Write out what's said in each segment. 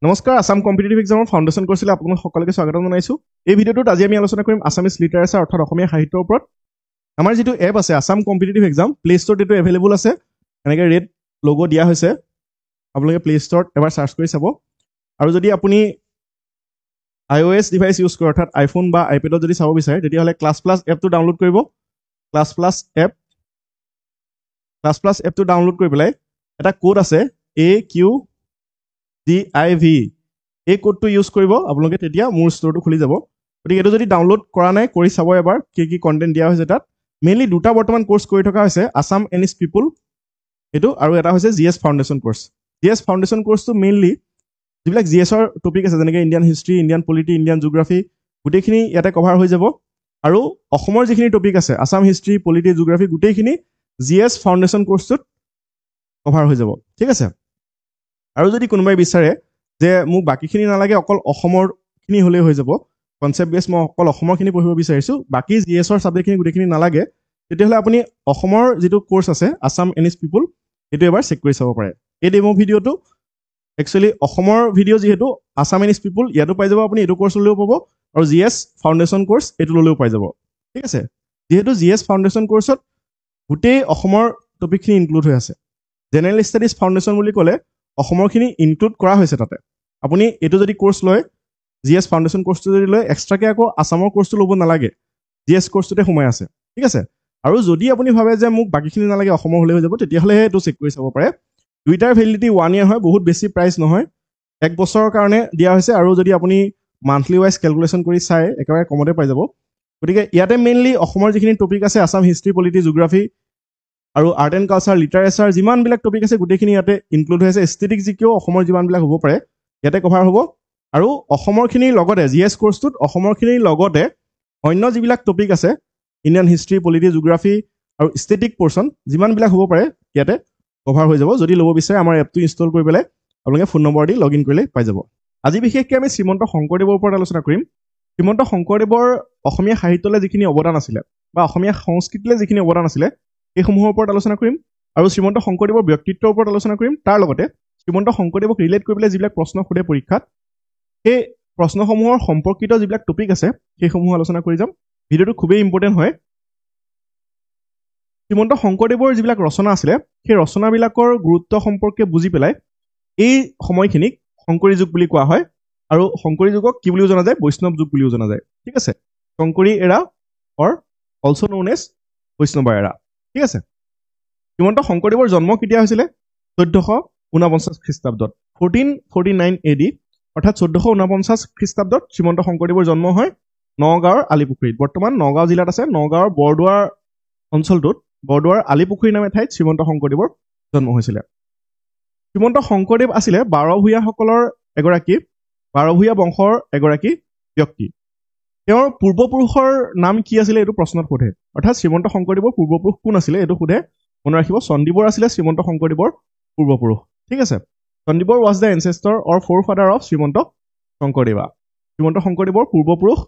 নমস্কাৰ Assam competitive এক্সামৰ foundation কোৰ্চলৈ আপোনালোক সকলোকে স্বাগতম জনাইছোঁ। এই ভিডিঅ'টোত আজি আমি আলোচনা কৰিম আছামিজ লিটাৰেচাৰ অৰ্থাৎ অসমীয়া সাহিত্যৰ ওপৰত। আমাৰ যিটো এপ আছে আসাম কম্পিটিটিভ এক্সাম প্লে ষ্ট'ৰত এইটো এভেইলেবল আছে। এনেকৈ ৰেড লগ' দিয়া হৈছে, আপোনালোকে প্লে ষ্ট'ৰত এবাৰ চাৰ্চ কৰি চাব। আৰু যদি আপুনি iOS ডিভাইচ ইউজ কৰে অৰ্থাৎ আইফোন বা আইপেডত যদি চাব বিচাৰে তেতিয়াহ'লে ক্লাছ প্লাছ এপটো ডাউনলোড কৰিব। ক্লাছ প্লাছ এপটো ডাউনলোড কৰি পেলাই এটা কোড আছে AQDIV, এই কোডটো ইউজ কৰিব আপোনালোকে, তেতিয়া মোৰ ষ্ট'ৰটো খুলি যাব। গতিকে এইটো যদি ডাউনলোড কৰা নাই কৰি চাব এবাৰ কি কণ্টেণ্ট দিয়া হৈছে তাত। মেইনলি দুটা বৰ্তমান কোৰ্চ কৰি থকা হৈছে, আছাম এনিছ পিপুল এইটো, আৰু এটা হৈছে GS foundation course. GS foundation কোৰ্চটো মেইনলি যিবিলাক GSৰ টপিক আছে যেনেকৈ Indian history, Indian polity, Indian geography গোটেইখিনি ইয়াতে কভাৰ হৈ যাব। আৰু অসমৰ যিখিনি টপিক আছে আছাম হিষ্ট্ৰী, পলিটি, জিঅ'গ্ৰাফী গোটেইখিনি GS ফাউণ্ডেশ্যন কোৰ্চটোত কভাৰ হৈ যাব, ঠিক আছে। আৰু যদি কোনোবাই বিচাৰে যে মোক বাকীখিনি নালাগে, অকল অসমৰখিনি হ'লেই হৈ যাব, কনচেপ্ট বেছ মই অকল অসমৰখিনি পঢ়িব বিচাৰিছোঁ, বাকী GSৰ ছাবজেক্টখিনি গোটেইখিনি নালাগে, তেতিয়াহ'লে আপুনি অসমৰ যিটো কোৰ্চ আছে আছাম এনিছ পিপুল সেইটো এবাৰ চেক কৰি চাব পাৰে। এই ডেমো ভিডিঅ'টো একচুৱেলি অসমৰ ভিডিঅ' যিহেতু আছাম এনিছ পিপুল ইয়াতো পাই যাব, আপুনি এইটো কোৰ্চ ল'লেও পাব, আৰু GS ফাউণ্ডেশ্যন কোৰ্চ এইটো ল'লেও পাই যাব, ঠিক আছে। যিহেতু GS ফাউণ্ডেশ্যন কোৰ্চত গোটেই অসমৰ টপিকখিনি ইনক্লুড হৈ আছে। জেনেৰেল ষ্টাডিজ ফাউণ্ডেশ্যন বুলি ক'লে অসমৰখিনি ইনক্লুড কৰা হৈছে তাতে। আপুনি এইটো যদি কোৰ্চ লয়, GS ফাউণ্ডেশ্যন কোৰ্চটো যদি লয়, এক্সট্ৰাকৈ আকৌ আছামৰ কোৰ্চটো ল'ব নালাগে, GS কোৰ্চটোতে সোমাই আছে, ঠিক আছে। আৰু যদি আপুনি ভাবে যে মোক বাকীখিনি নালাগে অসমৰ হ'লে হৈ যাব, তেতিয়াহ'লেহে এইটো চেক কৰি চাব পাৰে। দুইটাৰ ভেলিডিটি 1 year হয়, বহুত বেছি প্ৰাইচ নহয়, 1 বছৰৰ কাৰণে দিয়া হৈছে। আৰু যদি আপুনি মান্থলি ৱাইজ কেলকুলেশ্যন কৰি চাই একেবাৰে কমতে পাই যাব। গতিকে ইয়াতে মেইনলি অসমৰ যিখিনি টপিক আছে আছাম হিষ্ট্ৰী, পলিটি, জিঅ'গ্ৰাফী আৰু আৰ্ট এণ্ড কালচাৰ, লিটাৰেচাৰ যিমানবিলাক টপিক আছে গোটেইখিনি ইয়াতে ইনক্লুড হৈ আছে। এষ্টেটিক জিকেও অসমৰ যিমানবিলাক হ'ব পাৰে ইয়াতে কভাৰ হ'ব। আৰু অসমৰখিনিৰ লগতে GS কোৰ্চটোত অসমৰখিনিৰ লগতে অন্য যিবিলাক টপিক আছে ইণ্ডিয়ান হিষ্ট্ৰী, পলিটি, জিঅ'গ্ৰাফী আৰু ষ্টেটিক পৰ্চন যিমানবিলাক হ'ব পাৰে ইয়াতে কভাৰ হৈ যাব। যদি ল'ব বিচাৰে আমাৰ এপটো ইনষ্টল কৰি পেলাই আপোনালোকে phone number the log in কৰিলে পাই যাব। আজি বিশেষকৈ আমি শ্ৰীমন্ত শংকৰদেৱৰ ওপৰত আলোচনা কৰিম। শ্ৰীমন্ত শংকৰদেৱৰ অসমীয়া সাহিত্যলৈ যিখিনি অৱদান আছিলে বা অসমীয়া সংস্কৃতিলৈ যিখিনি অৱদান আছিলে সেইসমূহৰ ওপৰত আলোচনা কৰিম, আৰু শ্ৰীমন্ত শংকৰদেৱৰ ব্যক্তিত্বৰ ওপৰত আলোচনা কৰিম। তাৰ লগতে শ্ৰীমন্ত শংকৰদেৱক ৰিলেট কৰি পেলাই যিবিলাক প্ৰশ্ন সোধে পৰীক্ষাত, সেই প্ৰশ্নসমূহৰ সম্পৰ্কিত যিবিলাক টপিক আছে সেইসমূহ আলোচনা কৰি যাম। ভিডিঅ'টো খুবেই ইম্পৰ্টেণ্ট হয়। শ্ৰীমন্ত শংকৰদেৱৰ যিবিলাক ৰচনা আছিলে সেই ৰচনাবিলাকৰ গুৰুত্ব সম্পৰ্কে বুজি পেলাই এই সময়খিনিক শংকৰী যুগ বুলি কোৱা হয়, আৰু শংকৰী যুগক কি বুলিও জনা যায়, বৈষ্ণৱ যুগ বুলিও জনা যায়, ঠিক আছে। শংকৰী এৰা অৰ অলছ' ন'ন এজ বৈষ্ণৱ এৰা, ঠিক আছে। শ্ৰীমন্ত শংকৰদেৱৰ জন্ম কেতিয়া হৈছিলে? 1449 খ্ৰীষ্টাব্দত, 1449 AD, অৰ্থাৎ 1449 খ্ৰীষ্টাব্দত শ্ৰীমন্ত শংকৰদেৱৰ জন্ম হয় নগাঁৱৰ আলিপুখুৰীত। বৰ্তমান নগাঁও জিলাত আছে। নগাঁৱৰ বৰদোৱাৰ অঞ্চলটোত বৰদোৱাৰ আলিপুখুৰী নামে ঠাইত শ্ৰীমন্ত শংকৰদেৱৰ জন্ম হৈছিলে। শ্ৰীমন্ত শংকৰদেৱ আছিলে 12 ভূঞাসকলৰ এগৰাকী, 12 ভূঞা বংশৰ এগৰাকী ব্যক্তি। তেওঁৰ পূৰ্বপুৰুষৰ নাম কি আছিলে এইটো প্ৰশ্নত সোধে, অৰ্থাৎ শ্ৰীমন্ত শংকৰদেৱৰ পূৰ্বপুৰুষ কোন আছিলে এইটো সোধে। মনত ৰাখিব, চণ্ডীবৰ আছিলে শ্ৰীমন্ত শংকৰদেৱৰ পূৰ্বপুৰুষ, ঠিক আছে। Chandibar was the ancestor or forefather of Srimanta Sankardeva. Srimanta শংকৰদেৱৰ পূৰ্বপুৰুষ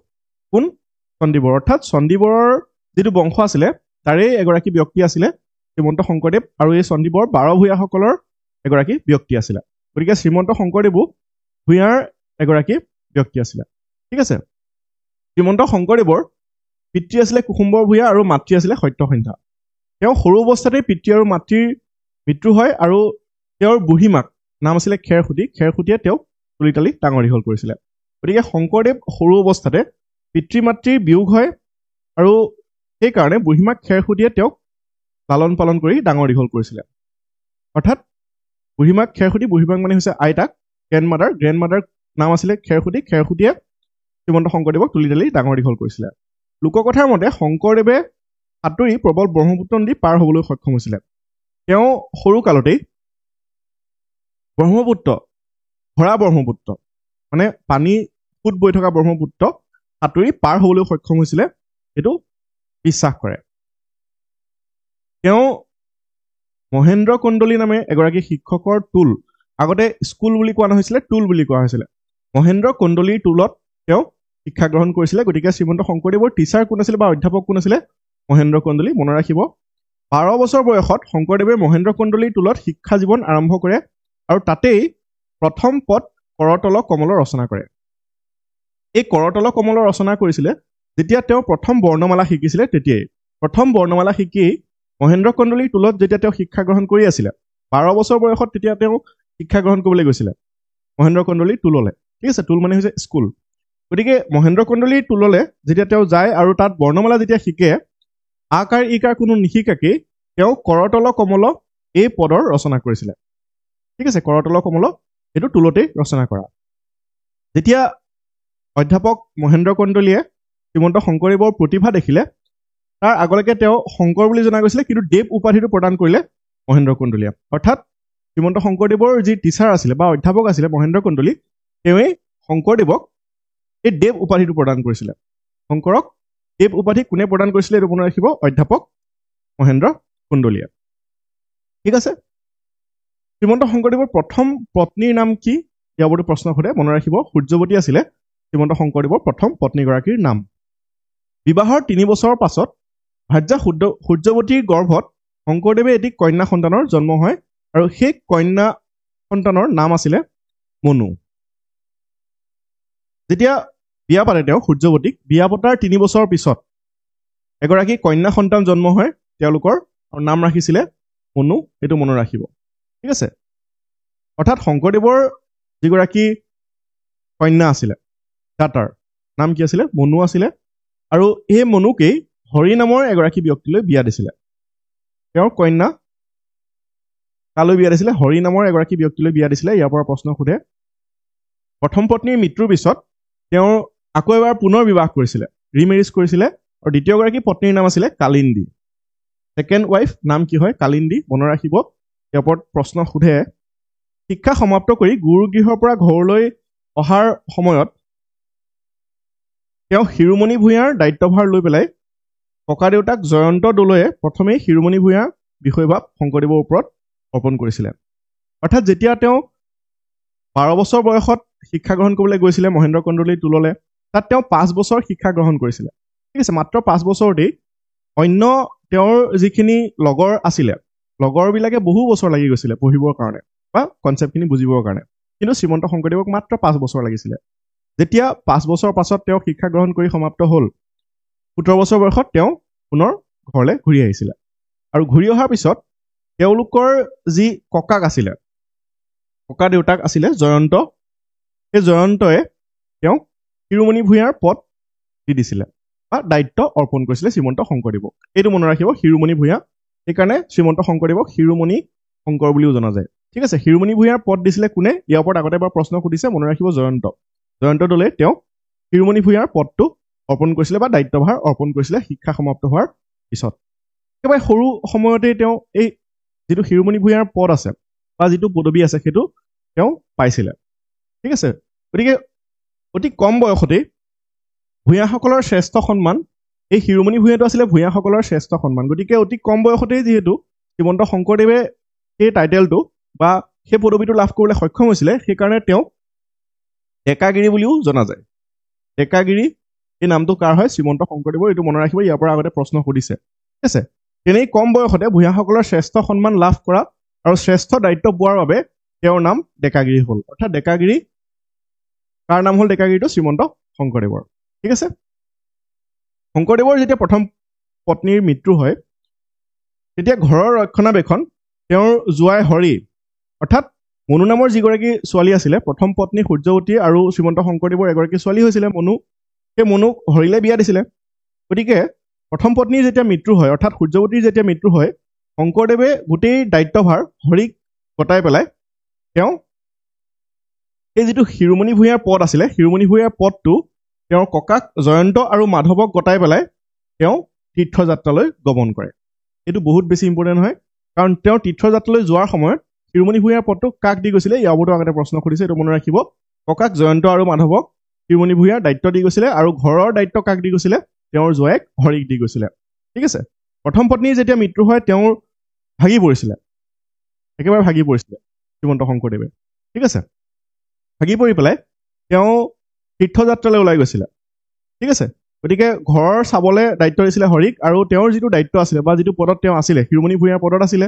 কোন? চণ্ডীবৰ, অৰ্থাৎ চণ্ডীবৰৰ যিটো বংশ আছিলে তাৰে এগৰাকী ব্যক্তি আছিলে শ্ৰীমন্ত শংকৰদেৱ, আৰু এই চণ্ডীবৰ 12 ভূঞাসকলৰ এগৰাকী ব্যক্তি আছিলে। গতিকে শ্ৰীমন্ত শংকৰদেৱো ভূঞাৰ এগৰাকী ব্যক্তি আছিলে, ঠিক আছে। শ্ৰীমন্ত শংকৰদেৱৰ পিতৃ আছিলে কুসুম্বৰ ভূঞা আৰু মাতৃ আছিলে সত্যসন্ধ্যা। তেওঁ সৰু অৱস্থাতে পিতৃ আৰু মাতৃৰ মৃত্যু হয়, আৰু তেওঁৰ বুঢ়ীমাক নাম আছিলে খেৰসুঁতী। খেৰসুঁতীয়ে তেওঁক তুলি তালি ডাঙৰ দীঘল কৰিছিলে। গতিকে শংকৰদেৱ সৰু অৱস্থাতে পিতৃ মাতৃৰ বিয়োগ হয়, আৰু সেইকাৰণে বুঢ়ীমাক খেৰসুঁতীয়ে তেওঁক লালন পালন কৰি ডাঙৰ দীঘল কৰিছিলে। অৰ্থাৎ বুঢ়ীমাক খেৰসুঁতী, বুঢ়ীমাক মানে হৈছে আইতাক, গ্ৰেণ্ড মাদাৰ নাম আছিলে খেৰসুঁতী। খেৰসুঁতীয়ে শ্ৰীমন্ত শংকৰদেৱক তুলি তালি ডাঙৰ দীঘল কৰিছিলে। লোককথাৰ মতে শংকৰদেৱে সাঁতুৰি প্ৰবল ব্ৰহ্মপুত্ৰ নদী পাৰ হ'বলৈ সক্ষম হৈছিলে। তেওঁ সৰু কালতেই ভৰা ব্ৰহ্মপুত্ৰ মানে পানী ফুট বৈ থকা ব্ৰহ্মপুত্ৰ সাঁতুৰি পাৰ হ'বলৈ সক্ষম হৈছিলে, এইটো বিশ্বাস কৰে। তেওঁ মহেন্দ্ৰ কন্দলী নামে এগৰাকী শিক্ষকৰ টুল, আগতে স্কুল বুলি কোৱা নহৈছিলে, টুল বুলি কোৱা হৈছিলে, মহেন্দ্ৰ কন্দলীৰ টুলত তেওঁ শিক্ষা গ্ৰহণ কৰিছিলে। গতিকে শ্ৰীমন্ত শংকৰদেৱৰ টিচাৰ কোন আছিলে বা অধ্যাপক কোন আছিলে? মহেন্দ্ৰ কন্দলী। মনত ৰাখিব, 12 বছৰ বয়সত শংকৰদেৱে মহেন্দ্ৰ কন্দলীৰ টুলত শিক্ষা জীৱন আৰম্ভ কৰে, আৰু তাতেই প্ৰথম পদ কৰতল কমল ৰচনা কৰে এই কৰতল কমল ৰচনা কৰিছিলে যেতিয়া তেওঁ প্ৰথম বৰ্ণমালা শিকিছিলে তেতিয়াই প্ৰথম বৰ্ণমালা শিকি মহেন্দ্ৰ কন্দলীৰ টোলত যেতিয়া তেওঁ শিক্ষা গ্ৰহণ কৰি আছিলে 12 বছৰ বয়সত তেতিয়া তেওঁ শিক্ষা গ্ৰহণ কৰিবলৈ গৈছিলে মহেন্দ্ৰ কন্দলীৰ টোললে ঠিক আছে টোল মানে হৈছে স্কুল গতিকে মহেন্দ্ৰ কন্দলীৰ টোললে যেতিয়া তেওঁ যায় আৰু তাত বৰ্ণমালা যেতিয়া শিকে আকাৰ ইকাৰ কোনো নিশিকাকে তেওঁ কৰতল কমল এই পদৰ ৰচনা কৰিছিলে ঠিক আছে কৰতল কমল এইটো টোলতেই ৰচনা কৰা যেতিয়া অধ্যাপক মহেন্দ্ৰ কন্দলীয়ে শ্ৰীমন্ত শংকৰদেৱৰ প্ৰতিভা দেখিলে তাৰ আগলৈকে তেওঁ শংকৰ বুলি জনা গৈছিলে কিন্তু দেৱ উপাধিটো প্ৰদান কৰিলে মহেন্দ্ৰ কন্দলীয়ে অৰ্থাৎ শ্ৰীমন্ত শংকৰদেৱৰ যি টিচাৰ আছিলে বা অধ্যাপক আছিলে মহেন্দ্ৰ কন্দলী তেওঁই শংকৰদেৱক এই দেৱ উপাধিটো প্ৰদান কৰিছিলে শংকৰক দেৱ উপাধি কোনে প্ৰদান কৰিছিলে এইটো মনত ৰাখিব অধ্যাপক মহেন্দ্ৰ কন্দলীয়ে ঠিক আছে শ্ৰীমন্ত শংকৰদেৱৰ প্ৰথম পত্নীৰ নাম কি ইয়াৰ ওপৰত প্ৰশ্ন সোধে মনত ৰাখিব সূৰ্যৱতী আছিলে শ্ৰীমন্ত শংকৰদেৱৰ প্ৰথম পত্নীগৰাকীৰ নাম বিবাহৰ 3 বছৰৰ পাছত ভাৰ্যা সূৰ্যৱতীৰ গৰ্ভত শংকৰদেৱে এটি কন্যা সন্তানৰ জন্ম হয় আৰু সেই কন্যা সন্তানৰ নাম আছিলে মনু যেতিয়া বিয়া পাতে তেওঁ সূৰ্যৱতীক বিয়া পতাৰ 3 বছৰৰ পিছত এগৰাকী কন্যা সন্তান জন্ম হয় তেওঁলোকৰ নাম ৰাখিছিলে মনু এইটো মনত ৰাখিব ঠিক আছে অৰ্থাৎ শংকৰদেৱৰ যিগৰাকী কন্যা আছিলে তাৰ নাম কি আছিলে মনু আছিলে আৰু এই মনুকেই হৰি নামৰ এগৰাকী ব্যক্তিলৈ বিয়া দিছিলে তেওঁৰ কন্যা কালৈ বিয়া দিছিলে হৰি নামৰ এগৰাকী ব্যক্তিলৈ বিয়া দিছিলে ইয়াৰ পৰা প্ৰশ্ন সোধে প্ৰথম পত্নীৰ মৃত্যুৰ পিছত তেওঁ আকৌ এবাৰ পুনৰ বিবাহ কৰিছিলে ৰিমেৰিজ কৰিছিলে আৰু দ্বিতীয়গৰাকী পত্নীৰ নাম আছিলে কালিন্দী সেকেন্ড ৱাইফ নাম কি হয় কালিন্দী মনত ৰাখিব ইয়াৰ ওপৰত প্ৰশ্ন সোধে শিক্ষা সমাপ্ত কৰি গুৰুগৃহৰ পৰা ঘৰলৈ অহাৰ সময়ত তেওঁ শিৰোমণি ভূঞাৰ দায়িত্বভাৰ লৈ পেলাই ককা দেউতাক জয়ন্ত দলৈয়ে প্ৰথমেই শিৰোমণি ভূঞাৰ বিষয়ভাৱ শংকৰদেৱৰ ওপৰত অৰ্পণ কৰিছিলে অৰ্থাৎ যেতিয়া তেওঁ 12 বছৰ বয়সত শিক্ষা গ্ৰহণ কৰিবলৈ গৈছিলে মহেন্দ্ৰ কন্দলীৰ টোললে তাত তেওঁ 5 বছৰ শিক্ষা গ্ৰহণ কৰিছিলে ঠিক আছে মাত্ৰ 5 বছৰতেই অন্য তেওঁৰ যিখিনি লগৰ আছিলে লগৰবিলাকে বহু বছৰ লাগি গৈছিলে পঢ়িবৰ কাৰণে বা কনচেপ্টখিনি বুজিবৰ কাৰণে কিন্তু শ্ৰীমন্ত শংকৰদেৱক মাত্ৰ 5 বছৰ লাগিছিলে যেতিয়া 5 বছৰ পাছত তেওঁ শিক্ষা গ্ৰহণ কৰি সমাপ্ত হ'ল 17 বছৰ বয়সত তেওঁ পুনৰ ঘৰলৈ ঘূৰি আহিছিলে আৰু ঘূৰি অহাৰ পিছত তেওঁলোকৰ যি ককাক আছিলে ককা দেউতাক আছিলে জয়ন্ত এই জয়ন্তয়ে তেওঁ শিৰোমণি ভূঞাৰ পদ দি দিছিলে বা দায়িত্ব অৰ্পণ কৰিছিলে শ্ৰীমন্ত শংকৰদেৱক এইটো মনত ৰাখিব শিৰোমণি ভূঞা সেইকাৰণে শ্ৰীমন্ত শংকৰদেৱক শিৰোমণি শংকৰ বুলিও জনা যায় ঠিক আছে শিৰোমণি ভূঞাৰ পদ দিছিলে কোনে ইয়াৰ ওপৰত আগতে এবাৰ প্ৰশ্ন সুধিছে মনত ৰাখিব জয়ন্ত দলে তেওঁ শিৰোমণি ভূঞাৰ পদটো অৰ্পণ কৰিছিলে বা দায়িত্বভাৰ অৰ্পণ কৰিছিলে শিক্ষা সমাপ্ত হোৱাৰ পিছত একেবাৰে সৰু সময়তে তেওঁ এই যিটো শিৰোমণি ভূঞাৰ পদ আছে বা যিটো পদবী আছে সেইটো তেওঁ পাইছিলে ঠিক আছে গতিকে অতি কম বয়সতেই ভূঞাসকলৰ শ্ৰেষ্ঠ সন্মান এই শিৰোমণি ভূঞাটো আছিলে ভূঞাসকলৰ শ্ৰেষ্ঠ সন্মান গতিকে অতি কম বয়সতেই যিহেতু শ্ৰীমন্ত শংকৰদেৱে সেই টাইটেলটো বা সেই পদবীটো লাভ কৰিবলৈ সক্ষম হৈছিলে সেইকাৰণে তেওঁ ডেকাগিৰি বুলিও জনা যায় ডেকাগিৰি এই নামটো কাৰ হয় শ্ৰীমন্ত শংকৰদেৱৰ এইটো মনত ৰাখিব ইয়াৰ পৰা আগতে প্ৰশ্ন সুধিছে ঠিক আছে তেনেই কম বয়সতে ভূঞাসকলৰ শ্ৰেষ্ঠ সন্মান লাভ কৰা আৰু শ্ৰেষ্ঠ দায়িত্ব পোৱাৰ বাবে তেওঁৰ নাম ডেকাগিৰি হ'ল অৰ্থাৎ ডেকাগিৰি কাৰ নাম হ'ল ডেকাগিৰিটো শ্ৰীমন্ত শংকৰদেৱৰ ঠিক আছে শংকৰদেৱৰ যেতিয়া প্ৰথম পত্নীৰ মৃত্যু হয় তেতিয়া ঘৰৰ ৰক্ষণাবেক্ষণ তেওঁৰ জোৱাই হৰি অৰ্থাৎ মনু নামৰ যিগৰাকী ছোৱালী আছিলে প্ৰথম পত্নী সূৰ্যৱতী আৰু শ্ৰীমন্ত শংকৰদেৱৰ এগৰাকী ছোৱালী হৈছিলে মনু সেই মনুক হৰিলে বিয়া দিছিলে গতিকে প্ৰথম পত্নীৰ যেতিয়া মৃত্যু হয় অৰ্থাৎ সূৰ্যৱতীৰ যেতিয়া মৃত্যু হয় শংকৰদেৱে গোটেই দায়িত্বভাৰ হৰিক গতাই পেলাই তেওঁ এই যিটো শিৰোমণি ভূঞাৰ পদ আছিলে শিৰোমণি ভূঞাৰ পদটো তেওঁৰ ককাক জয়ন্ত আৰু মাধৱক গতাই পেলাই তেওঁ তীৰ্থযাত্ৰালৈ গমন কৰে এইটো বহুত বেছি ইম্পৰ্টেণ্ট হয় কাৰণ তেওঁ তীৰ্থযাত্ৰালৈ যোৱাৰ সময়ত শিৰোমণি ভূঞাৰ পদটো কাক দি গৈছিলে ইয়াৰ ওপৰতো আগতে প্ৰশ্ন সুধিছে এইটো মনত ৰাখিব ককাক জয়ন্ত আৰু মাধৱক শিৰোমণি ভূঞাৰ দায়িত্ব দি গৈছিলে আৰু ঘৰৰ দায়িত্ব কাক দি গৈছিলে তেওঁৰ জোৱাইক হৰিক দি গৈছিলে ঠিক আছে প্ৰথম পত্নীৰ যেতিয়া মৃত্যু হয় তেওঁৰ ভাগি পৰিছিলে একেবাৰে ভাগি পৰিছিলে শ্ৰীমন্ত শংকৰদেৱে ঠিক আছে ভাগি পৰি পেলাই তেওঁ তীৰ্থযাত্ৰালৈ ওলাই গৈছিলে ঠিক আছে গতিকে ঘৰৰ চাবলৈ দায়িত্ব দিছিলে হৰিক আৰু তেওঁৰ যিটো দায়িত্ব আছিলে বা যিটো পদত তেওঁ আছিলে শিৰোমণি ভূঞাৰ পদত আছিলে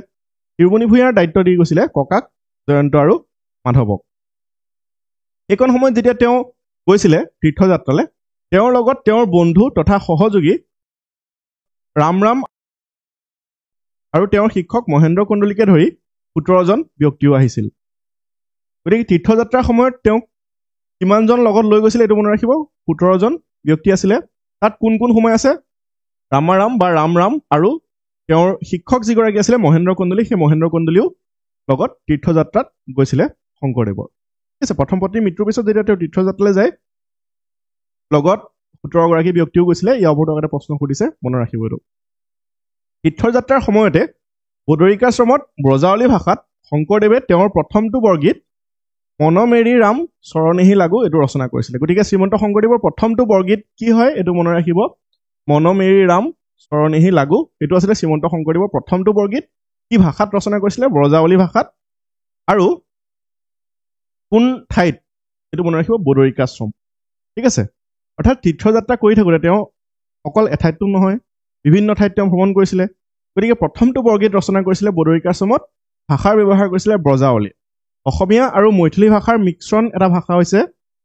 শিৰোমণি ভূঞাৰ দায়িত্ব দি গৈছিলে ককাক জয়ন্ত আৰু মাধৱক এইখন সময়ত যেতিয়া তেওঁ গৈছিলে তীৰ্থযাত্ৰালৈ তেওঁৰ লগত তেওঁৰ বন্ধু তথা সহযোগী ৰাম আৰু তেওঁৰ শিক্ষক মহেন্দ্ৰ কণ্ডলীকে ধৰি 17জন ব্যক্তিও আহিছিল। গতিকে তীৰ্থযাত্ৰাৰ সময়ত তেওঁক কিমানজন লগত লৈ গৈছিলে এইটো মনত ৰাখিব, 17জন ব্যক্তি আছিলে। তাত কোন কোন সোমাই আছে, ৰামাৰাম বা ৰাম আৰু তেওঁৰ শিক্ষক যিগৰাকী আছিলে মহেন্দ্ৰ কণ্ডলী, সেই মহেন্দ্ৰ কণ্ডলীও লগত তীৰ্থযাত্ৰাত গৈছিলে শংকৰদেৱৰ। ঠিক আছে, প্ৰথম পত্নীৰ মৃত্যুৰ পিছত যেতিয়া তেওঁ তীৰ্থযাত্ৰালৈ যায় লগত 17গৰাকী ব্যক্তিও গৈছিলে। ইয়াৰ ওপৰত এটা প্ৰশ্ন সুধিছে, মনত ৰাখিব এইটো। তীৰ্থযাত্ৰাৰ সময়তে বদৰিকাশ্ৰমত ব্ৰজাৱলী ভাষাত শংকৰদেৱে তেওঁৰ প্ৰথমটো বৰগীত মনমেৰি ৰাম চৰণেহি লাগু এইটো ৰচনা কৰিছিলে। গতিকে শ্ৰীমন্ত শংকৰদেৱৰ প্ৰথমটো বৰগীত কি হয় এইটো মনত ৰাখিব, মনমেৰি ৰাম চৰণেহি লাগু। এইটো আছিলে শ্ৰীমন্ত শংকৰদেৱৰ প্ৰথমটো বৰগীত। কি ভাষাত ৰচনা কৰিছিলে, ব্ৰজাৱলী ভাষাত। আৰু কোন ঠাইত এইটো মনত ৰাখিব, বদৰিকাশ্ৰম। ঠিক আছে, অৰ্থাৎ তীৰ্থযাত্ৰা কৰি থাকোঁতে তেওঁ অকল এঠাইতো নহয়, বিভিন্ন ঠাইত তেওঁ ভ্ৰমণ কৰিছিলে। গতিকে প্ৰথমটো বৰগীত ৰচনা কৰিছিলে বদৰিকাশ্ৰমত, ভাষাৰ ব্যৱহাৰ কৰিছিলে ব্ৰজাৱলী। অসমীয়া আৰু মৈথিলী ভাষাৰ মিশ্ৰণ এটা ভাষা হৈছে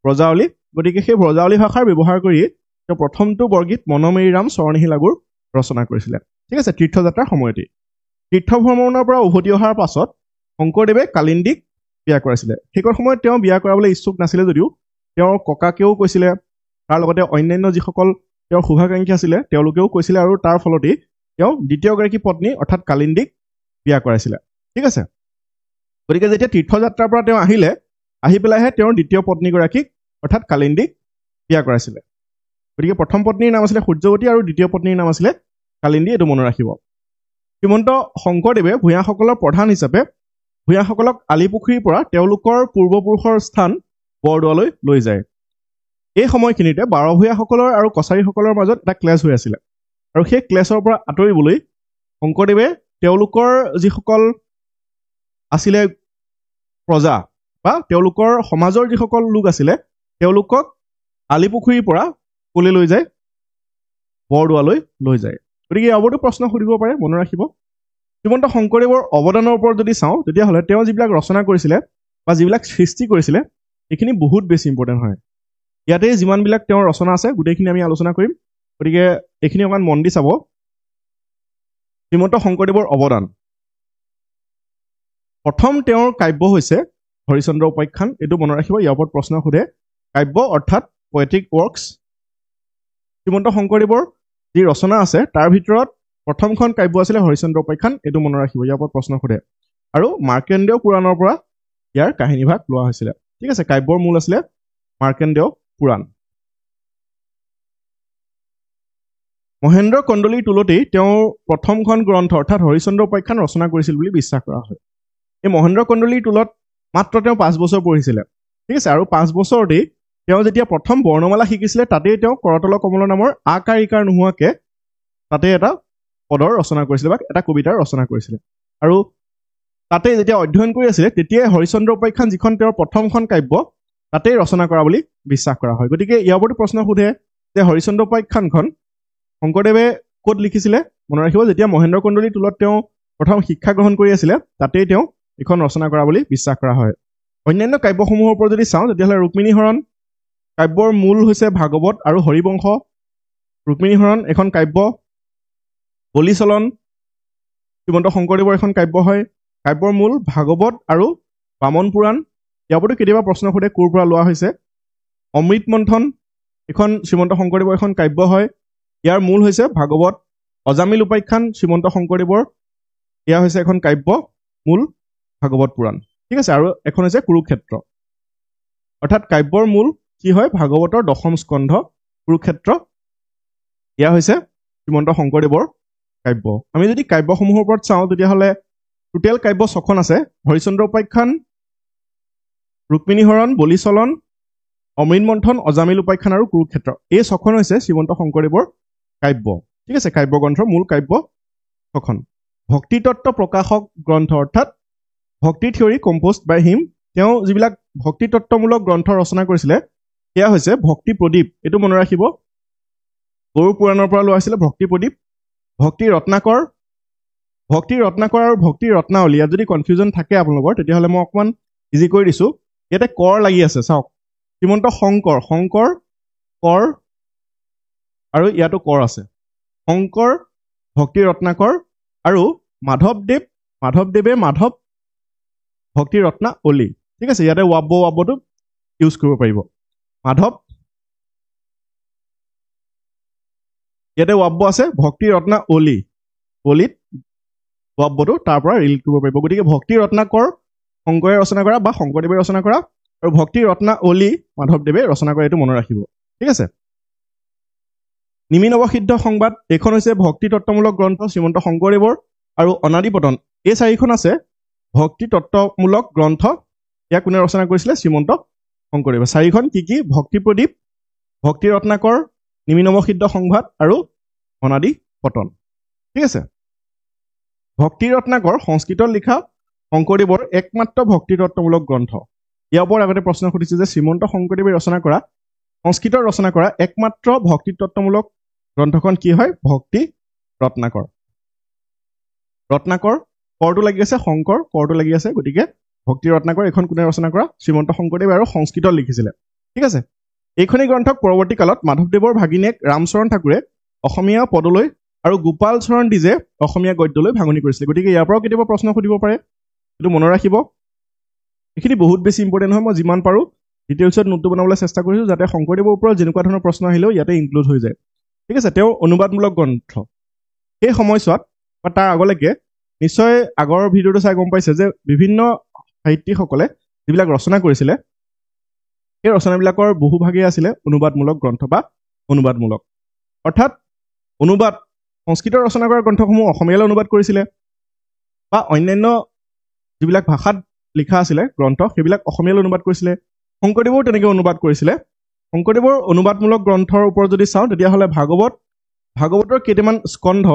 ব্ৰজাৱলী। গতিকে সেই ব্ৰজাৱলী ভাষাৰ ব্যৱহাৰ কৰি তেওঁ প্ৰথমটো বৰগীত মনমেৰি ৰাম চৰণেহি লাগুৰ ৰচনা কৰিছিলে। ঠিক আছে, তীৰ্থযাত্ৰাৰ সময়তেই। তীৰ্থ ভ্ৰমণৰ পৰা উভতি অহাৰ পাছত শংকৰদেৱে কালিন্দীক বিয়া কৰাইছিলে। সেইখন সময়ত তেওঁ বিয়া কৰাবলৈ ইচ্ছুক নাছিলে যদিও তেওঁৰ ককাকেও কৈছিলে, তাৰ লগতে অন্যান্য যিসকল তেওঁৰ শুভাকাংক্ষী আছিলে তেওঁলোকেও কৈছিলে, আৰু তাৰ ফলতেই তেওঁ দ্বিতীয়গৰাকী পত্নী অৰ্থাৎ কালিন্দীক বিয়া কৰাইছিলে। ঠিক আছে, গতিকে যেতিয়া তীৰ্থযাত্ৰাৰ পৰা তেওঁ আহি পেলাইহে তেওঁৰ দ্বিতীয় পত্নীগৰাকীক অৰ্থাৎ কালিন্দীক বিয়া কৰাইছিলে। গতিকে প্ৰথম পত্নীৰ নাম আছিলে সূৰ্যৱতী আৰু দ্বিতীয় পত্নীৰ নাম আছিলে কালিন্দী, এইটো মনত ৰাখিব। শ্ৰীমন্ত শংকৰদেৱে ভূঞাসকলৰ প্ৰধান হিচাপে ভূঞাসকলক আলিপুখুৰীৰ পৰা তেওঁলোকৰ পূৰ্বপুৰুষৰ স্থান বৰদোৱালৈ লৈ যায়। এই সময়খিনিতে বাৰভূঞাসকলৰ আৰু কছাৰীসকলৰ মাজত এটা ক্লেশ হৈ আছিলে, আৰু সেই ক্লেশৰ পৰা আঁতৰিবলৈ শংকৰদেৱে তেওঁলোকৰ যিসকল আছিলে প্ৰজা বা তেওঁলোকৰ সমাজৰ যিসকল লোক আছিলে তেওঁলোকক আলিপুখুৰীৰ পৰা কলৈ লৈ যায়, বৰদোৱালৈ লৈ যায়। গতিকে ইয়াৰ ওপৰতো প্ৰশ্ন সুধিব পাৰে, মনত ৰাখিব। শ্ৰীমন্ত শংকৰদেৱৰ অৱদানৰ ওপৰত যদি চাওঁ তেতিয়াহ'লে তেওঁ যিবিলাক ৰচনা কৰিছিলে বা যিবিলাক সৃষ্টি কৰিছিলে এইখিনি বহুত বেছি ইম্পৰ্টেণ্ট হয়। ইয়াতে যিমানবিলাক তেওঁৰ ৰচনা আছে গোটেইখিনি আমি আলোচনা কৰিম, গতিকে এইখিনি অকণমান মন দি চাব। শ্ৰীমন্ত শংকৰদেৱৰ অৱদান, প্ৰথম তেওঁৰ কাব্য হৈছে হৰিচন্দ্ৰ উপাখ্যান, এইটো মনত ৰাখিব। ইয়াৰ ওপৰত প্ৰশ্ন সোধে, কাব্য অৰ্থাৎ পয়েটিক ৱৰ্কছ। শ্ৰীমন্ত শংকৰদেৱৰ যি ৰচনা আছে তাৰ ভিতৰত প্ৰথমখন কাব্য আছিলে হৰিচন্দ্ৰ উপাখ্যান, এইটো মনত ৰাখিব। ইয়াৰ ওপৰত প্ৰশ্ন সোধে। আৰু মাৰ্কেন্দ্ৰেয় পুৰাণৰ পৰা ইয়াৰ কাহিনীভাগ লোৱা হৈছিলে। ঠিক আছে, কাব্যৰ মূল আছিলে মাৰ্কেন্দ্ৰেয় পুৰাণ। মহেন্দ্ৰ কণ্ডলীৰ টোলতেই তেওঁৰ প্ৰথমখন গ্ৰন্থ অৰ্থাৎ হৰিচন্দ্ৰ উপাখ্যান ৰচনা কৰিছিল বুলি বিশ্বাস কৰা হয়। এই মহেন্দ্ৰ কণ্ডলীৰ টোলত মাত্ৰ তেওঁ 5 বছৰ পঢ়িছিলে। ঠিক আছে, আৰু 5 বছৰতেই তেওঁ যেতিয়া প্ৰথম বৰ্ণমালা শিকিছিলে তাতেই তেওঁ কৰতল কমল নামৰ আকাৰ ইকাৰ নোহোৱাকে তাতে এটা পদৰ ৰচনা কৰিছিলে বা এটা কবিতাৰ ৰচনা কৰিছিলে। আৰু তাতে যেতিয়া অধ্যয়ন কৰি আছিলে তেতিয়াই হৰিচন্দ্ৰ উপাখ্যান যিখন তেওঁৰ প্ৰথমখন কাব্য তাতেই ৰচনা কৰা বুলি বিশ্বাস কৰা হয়। গতিকে ইয়াৰ ওপৰতো প্ৰশ্ন সোধে যে হৰিচন্দ্ৰ উপাখ্যানখন শংকৰদেৱে ক'ত লিখিছিলে, মনত ৰাখিব। যেতিয়া মহেন্দ্ৰ কণ্ডলীৰ টোলত তেওঁ প্ৰথম শিক্ষা গ্ৰহণ কৰি আছিলে তাতেই তেওঁ এখন ৰচনা কৰা বুলি বিশ্বাস কৰা হয়। অন্যান্য কাব্যসমূহৰ ওপৰত যদি চাওঁ তেতিয়াহ'লে ৰুক্মিণী হৰণ কাব্যৰ মূল হৈছে ভাগৱত আৰু হৰিবংশ। ৰুক্মিণী হৰণ এখন কাব্য। বলিচলন শ্ৰীমন্ত শংকৰদেৱৰ এখন কাব্য হয়, কাব্যৰ মূল ভাগৱত আৰু বামন পুৰাণ। ইয়াৰ ওপৰতো কেতিয়াবা প্ৰশ্ন সোধে ক'ৰ পৰা লোৱা হৈছে। অমৃত মন্থন এখন শ্ৰীমন্ত শংকৰদেৱৰ এখন কাব্য হয়, ইয়াৰ মূল হৈছে ভাগৱত। অজামিল উপাখ্যান শ্ৰীমন্ত শংকৰদেৱৰ, এয়া হৈছে এখন কাব্য, মূল ভাগৱত পুৰাণ। ঠিক আছে, আৰু এখন হৈছে কুৰুক্ষেত্ৰ। অৰ্থাৎ কাব্যৰ মূল কি হয়, ভাগৱতৰ 10ম স্কন্ধ কুৰুক্ষেত্ৰ, এয়া হৈছে শ্ৰীমন্ত শংকৰদেৱৰ কাব্য। আমি যদি কাব্যসমূহৰ ওপৰত চাওঁ তেতিয়াহ'লে টোটেল কাব্য 6খন আছে, হৰিচন্দ্ৰ উপাখ্যান, ৰুক্মিণী হৰণ, বলিচলন, অমৃত মন্থন, অজামিল উপাখ্যান আৰু কুৰুক্ষেত্ৰ। এই 6খন হৈছে শ্ৰীমন্ত শংকৰদেৱৰ কাব্য। ঠিক আছে, কাব্য গ্ৰন্থৰ মূল কাব্য 6খন। ভক্তিতত্ত্ব প্ৰকাশক গ্ৰন্থ অৰ্থাৎ ভক্তি থিয়ৰী কম্প'জড বাই হিম, তেওঁ যিবিলাক ভক্তিতত্ত্বমূলক গ্ৰন্থ ৰচনা কৰিছিলে সেয়া হৈছে ভক্তি প্ৰদীপ, এইটো মনত ৰাখিব। গৰুড় পুৰাণৰ পৰা লোৱা হৈছিলে ভক্তি প্ৰদীপ। ভক্তি ৰত্নাকৰ আৰু ভক্তি ৰত্নাৱলী, ইয়াত যদি কনফিউজন থাকে আপোনালোকৰ তেতিয়াহ'লে মই অকণমান ইজি কৰি দিছোঁ। ইয়াতে কৰ লাগি আছে, চাওক শ্ৰীমন্ত শংকৰ কৰ আৰু ইয়াতো কৰ আছে শংকৰ ভক্তি ৰত্নাকৰ আৰু মাধৱদেৱে মাধৱ ভক্তি ৰত্না অলি ঠিক আছে ইয়াতে ৱাব্বটো ইউজ কৰিব পাৰিব ইয়াতে ৱাব্ব আছে ভক্তি ৰত্না অলিত ৱাব্বটো তাৰ পৰা ৰিলেট কৰিব পাৰিব গতিকে ভক্তি ৰত্নাকৰ শংকৰে ৰচনা কৰা বা শংকৰদেৱে ৰচনা কৰা আৰু ভক্তি ৰত্না অলি মাধৱদেৱে ৰচনা কৰা এইটো মনত ৰাখিব ঠিক আছে নিমি নৱসিদ্ধ সংবাদ এইখন হৈছে ভক্তি তত্ত্বমূলক গ্ৰন্থ শ্ৰীমন্ত শংকৰদেৱৰ আৰু অনাদি পতন এই চাৰিখন আছে ভক্তি তত্ত্বমূলক গ্ৰন্থ ইয়াক কোনে ৰচনা কৰিছিলে শ্ৰীমন্ত শংকৰদেৱে চাৰিখন কি ভক্তি প্ৰদীপ ভক্তি ৰত্নাকৰ নিমি নৱসিদ্ধ সংবাদ আৰু অনাদি পতন ঠিক আছে ভক্তি ৰত্নাকৰ সংস্কৃতত লিখা শংকৰদেৱৰ একমাত্ৰ ভক্তি তত্ত্বমূলক গ্ৰন্থ ইয়াৰ ওপৰত আগতে প্ৰশ্ন সুধিছে যে শ্ৰীমন্ত শংকৰদেৱে ৰচনা কৰা সংস্কৃতৰ ৰচনা কৰা একমাত্ৰ ভক্তি তত্ত্বমূলক গ্ৰন্থখন কি হয় ভক্তি ৰত্নাকৰ কৰটো লাগি আছে শংকৰ কৰটো লাগি আছে গতিকে ভক্তি ৰত্নাকৰ এইখন কোনে ৰচনা কৰা শ্ৰীমন্ত শংকৰদেৱে আৰু সংস্কৃতত লিখিছিলে ঠিক আছে এইখনি গ্ৰন্থক পৰৱৰ্তী কালত মাধৱদেৱৰ ভাগিনীয়েক ৰামচৰণ ঠাকুৰে অসমীয়া পদলৈ আৰু গোপাল চৰণ দিজে অসমীয়া গদ্যলৈ ভাঙনি কৰিছিলে গতিকে ইয়াৰ পৰাও কেতিয়াবা প্ৰশ্ন সুধিব পাৰে এইটো মনত ৰাখিব এইখিনি বহুত বেছি ইম্পৰ্টেণ্ট হয় মই যিমান পাৰোঁ ডিটেইলছত নোটটো বনাবলৈ চেষ্টা কৰিছোঁ যাতে শংকৰদেৱৰ ওপৰত যেনেকুৱা ধৰণৰ প্ৰশ্ন আহিলেও ইয়াতে ইনক্লুড হৈ যায় ঠিক আছে তেওঁ অনুবাদমূলক গ্ৰন্থ সেই সময়ছোৱাত বা তাৰ আগলৈকে নিশ্চয় আগৰ ভিডিঅ'টো চাই গম পাইছে যে বিভিন্ন সাহিত্যিকসকলে যিবিলাক ৰচনা কৰিছিলে সেই ৰচনাবিলাকৰ বহুভাগেই আছিলে অনুবাদমূলক গ্ৰন্থ বা অনুবাদমূলক অৰ্থাৎ অনুবাদ সংস্কৃতৰ ৰচনা কৰা গ্ৰন্থসমূহ অসমীয়ালৈ অনুবাদ কৰিছিলে বা অন্যান্য যিবিলাক ভাষাত লিখা আছিলে গ্ৰন্থ সেইবিলাক অসমীয়ালৈ অনুবাদ কৰিছিলে শংকৰদেৱেও তেনেকৈ অনুবাদ কৰিছিলে শংকৰদেৱৰ অনুবাদমূলক গ্ৰন্থৰ ওপৰত যদি চাওঁ তেতিয়াহ'লে ভাগৱতৰ কেইটামান স্কন্ধ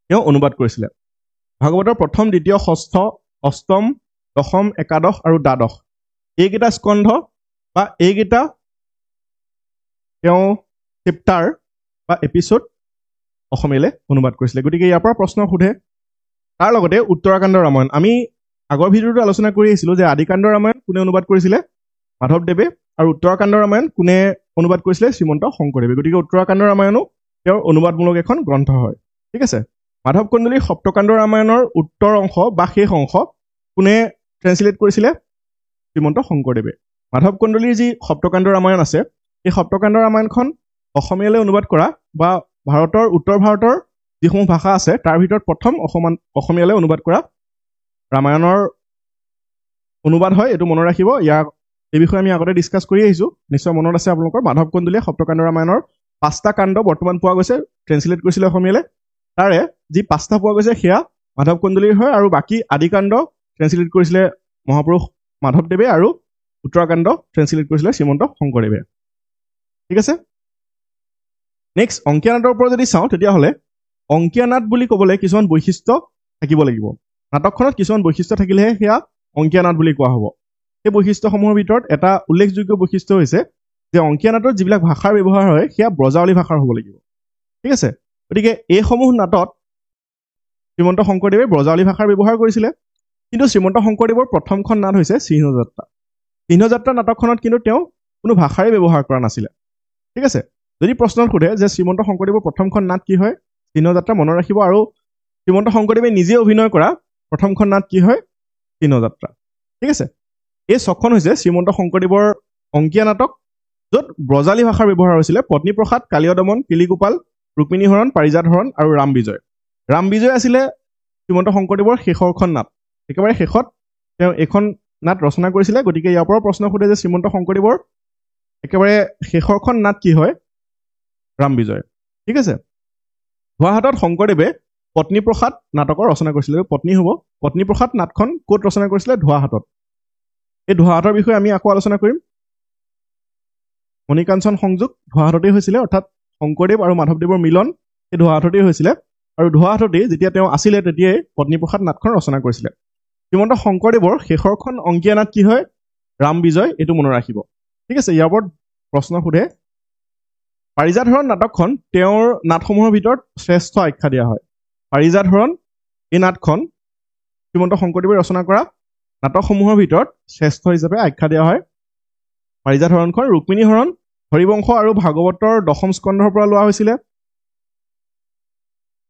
তেওঁ অনুবাদ কৰিছিলে ভাগৱতৰ প্ৰথম দ্বিতীয় ষষ্ঠ অষ্টম দশম একাদশ আৰু দ্বাদশ এইকেইটা স্কন্ধ বা এইকেইটা তেওঁ চেপ্টাৰ বা এপিছড অসমীয়ালৈ অনুবাদ কৰিছিলে গতিকে ইয়াৰ পৰা প্ৰশ্ন সোধে তাৰ লগতে উত্তৰাকাণ্ড ৰামায়ণ আমি আগৰ ভিডিঅ'টো আলোচনা কৰি আহিছিলোঁ যে আদিকাণ্ড ৰামায়ণ কোনে অনুবাদ কৰিছিলে মাধৱদেৱে আৰু উত্তৰাকাণ্ড ৰামায়ণ কোনে অনুবাদ কৰিছিলে শ্ৰীমন্ত শংকৰদেৱে গতিকে উত্তৰাকাণ্ড ৰামায়ণো তেওঁৰ অনুবাদমূলক এখন গ্ৰন্থ হয় ঠিক আছে মাধৱ কন্দলীৰ সপ্তকাণ্ড ৰামায়ণৰ উত্তৰ অংশ বা শেষ অংশ কোনে ট্ৰেন্সলেট কৰিছিলে শ্ৰীমন্ত শংকৰদেৱে মাধৱ কন্দলীৰ যি সপ্তকাণ্ড ৰামায়ণ আছে এই সপ্তকাণ্ড ৰামায়ণখন অসমীয়ালৈ অনুবাদ কৰা বা ভাৰতৰ উত্তৰ ভাৰতৰ যিসমূহ ভাষা আছে তাৰ ভিতৰত প্ৰথম অসমীয়ালৈ অনুবাদ কৰা ৰামায়ণৰ অনুবাদ হয় এইটো মনত ৰাখিব এই বিষয়ে আমি আগতে ডিছকাছ কৰি আহিছোঁ নিশ্চয় মনত আছে আপোনালোকৰ মাধৱ কন্দলীয়ে সপ্তকাণ্ড ৰামায়ণৰ 5টা কাণ্ড বৰ্তমান পোৱা গৈছে ট্ৰেন্সলেট কৰিছিলে অসমীয়ালৈ তাৰে যি 5টা পোৱা গৈছে সেয়া মাধৱ কন্দলীৰ হয় আৰু বাকী আদিকাণ্ড ট্ৰেন্সলেট কৰিছিলে মহাপুৰুষ মাধৱদেৱে আৰু উত্তৰাকাণ্ড ট্ৰেন্সলেট কৰিছিলে শ্ৰীমন্ত শংকৰদেৱে ঠিক আছে নেক্সট অংকীয়া নাটৰ ওপৰত যদি চাওঁ তেতিয়াহ'লে অংকীয়া নাট বুলি ক'বলৈ কিছুমান বৈশিষ্ট্য থাকিব লাগিব নাটকখনত কিছুমান বৈশিষ্ট্য থাকিলেহে সেয়া অংকীয়া নাট বুলি কোৱা হ'ব সেই বৈশিষ্ট্যসমূহৰ ভিতৰত এটা উল্লেখযোগ্য বৈশিষ্ট্য হৈছে যে অংকীয়া নাটত যিবিলাক ভাষাৰ ব্যৱহাৰ হয় সেয়া ব্ৰজাৱলী ভাষাৰ হ'ব লাগিব ঠিক আছে গতিকে এইসমূহ নাটত শ্ৰীমন্ত শংকৰদেৱে ব্ৰজাৱলী ভাষাৰ ব্যৱহাৰ কৰিছিলে কিন্তু শ্ৰীমন্ত শংকৰদেৱৰ প্ৰথমখন নাট হৈছে সিংহযাত্ৰা নাটকখনত কিন্তু তেওঁ কোনো ভাষাৰে ব্যৱহাৰ কৰা নাছিলে ঠিক আছে যদি প্ৰশ্নত সোধে যে শ্ৰীমন্ত শংকৰদেৱৰ প্ৰথমখন নাট কি হয় সিংহযাত্ৰা মনত ৰাখিব আৰু শ্ৰীমন্ত শংকৰদেৱে নিজে অভিনয় কৰা প্ৰথমখন নাট কি হয় সিংহযাত্ৰা ঠিক আছে এই ছখন হৈছে শ্ৰীমন্ত শংকৰদেৱৰ অংকীয়া নাটক য'ত ব্ৰজাৱলী ভাষাৰ ব্যৱহাৰ হৈছিলে পত্নীপ্ৰসাদ কালীয় দমন কেলিগোপাল ৰুক্মিণী হৰণ পাৰিজাত হৰণ আৰু ৰাম বিজয় আছিলে শ্ৰীমন্ত শংকৰদেৱৰ শেষৰখন নাট একেবাৰে শেষত তেওঁ এইখন নাট ৰচনা কৰিছিলে গতিকে ইয়াৰ পৰাও প্ৰশ্ন সোধে যে শ্ৰীমন্ত শংকৰদেৱৰ একেবাৰে শেষৰখন নাট কি হয় ৰাম বিজয় ঠিক আছে গুৱাহাটত শংকৰদেৱে পত্নীপ্ৰসাদ নাটকৰ ৰচনা কৰিছিলে পত্নী হ'ব পত্নীপ্ৰসাদ নাটখন ক'ত ৰচনা কৰিছিলে ধোঁৱাহাটত এই ধোঁৱাহাটৰ বিষয়ে আমি আকৌ আলোচনা কৰিম মণিকাঞ্চন সংযোগ ধোঁৱাহাটতেই হৈছিলে অৰ্থাৎ শংকৰদেৱ আৰু মাধৱদেৱৰ মিলন এই ধোঁৱাহাটতেই হৈছিলে আৰু ধোঁৱাহাটতেই যেতিয়া তেওঁ আছিলে তেতিয়াই পত্নীপ্ৰসাদ নাটখন ৰচনা কৰিছিলে শ্ৰীমন্ত শংকৰদেৱৰ শেষৰখন অংকীয়া নাট কি হয় ৰাম বিজয় এইটো মনত ৰাখিব ঠিক আছে ইয়াৰ ওপৰত প্ৰশ্ন সোধে পাৰিজাত হৰণ নাটকখন তেওঁৰ নাটসমূহৰ ভিতৰত শ্ৰেষ্ঠ আখ্যা দিয়া হয় পাৰিজাত হৰণ এই নাটখন শ্ৰীমন্ত শংকৰদেৱে ৰচনা কৰা নাটকসমূহৰ ভিতৰত শ্ৰেষ্ঠ হিচাপে আখ্যা দিয়া হয় পাৰিজাত হৰণখন ৰুক্মিণী হৰণ হৰিবংশ আৰু ভাগৱতৰ দশম স্কন্ধৰ পৰা লোৱা হৈছিলে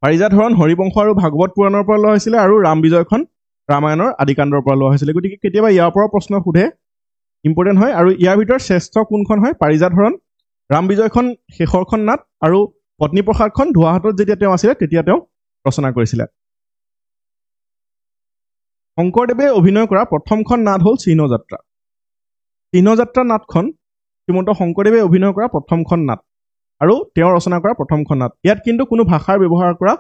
পাৰিজাত হৰণ হৰিবংশ আৰু ভাগৱত পুৰাণৰ পৰা লোৱা হৈছিলে আৰু ৰাম বিজয়খন ৰামায়ণৰ আদিকাণ্ডৰ পৰা লোৱা হৈছিলে গতিকে কেতিয়াবা ইয়াৰ পৰা প্ৰশ্ন সোধে ইম্পৰ্টেণ্ট হয় আৰু ইয়াৰ ভিতৰত শ্ৰেষ্ঠ কোনখন হয় পাৰিজাত হৰণ ৰাম বিজয়খন শেষৰখন নাট আৰু পত্নীপ্ৰসাদখন ধোঁৱাহাটত যেতিয়া তেওঁ আছিলে তেতিয়া তেওঁ ৰচনা কৰিছিলে শংকৰদেৱে অভিনয় কৰা প্ৰথমখন নাট হ'ল চিহ্নযাত্ৰা চিহ্নযাত্ৰা নাটখন শ্ৰীমন্ত শংকৰদেৱে অভিনয় কৰা প্ৰথমখন নাট আৰু তেওঁ ৰচনা কৰা প্ৰথমখন নাট ইয়াত কিন্তু কোনো ভাষাৰ ব্যৱহাৰ কৰা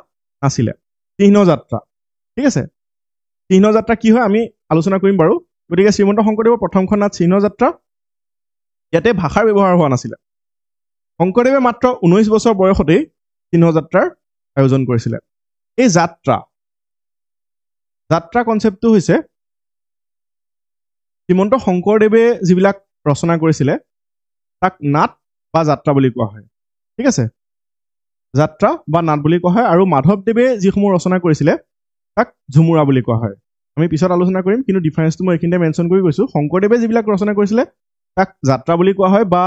নাছিলে চিহ্নযাত্ৰা ঠিক আছে চিহ্নযাত্ৰা কি হয় আমি আলোচনা কৰিম বাৰু গতিকে শ্ৰীমন্ত শংকৰদেৱৰ প্ৰথমখন নাট চিহ্নযাত্ৰা ইয়াতে ভাষাৰ ব্যৱহাৰ হোৱা নাছিলে শংকৰদেৱে মাত্ৰ 19 বছৰ বয়সতেই চিহ্নযাত্ৰাৰ আয়োজন কৰিছিলে এই যাত্ৰা কনচেপ্টটো হৈছে শ্ৰীমন্ত শংকৰদেৱে যিবিলাক ৰচনা কৰিছিলে তাক নাট বা যাত্ৰা বুলি কোৱা হয় ঠিক আছে যাত্ৰা বা নাট বুলি কোৱা হয় আৰু মাধৱদেৱে যিসমূহ ৰচনা কৰিছিলে তাক ঝুমুৰা বুলি কোৱা হয় আমি পিছত আলোচনা কৰিম কিন্তু ডিফাৰেন্সটো মই এইখিনিতে মেনশ্যন কৰি গৈছো শংকৰদেৱে যিবিলাক ৰচনা কৰিছিলে তাক যাত্ৰা বুলি কোৱা হয় বা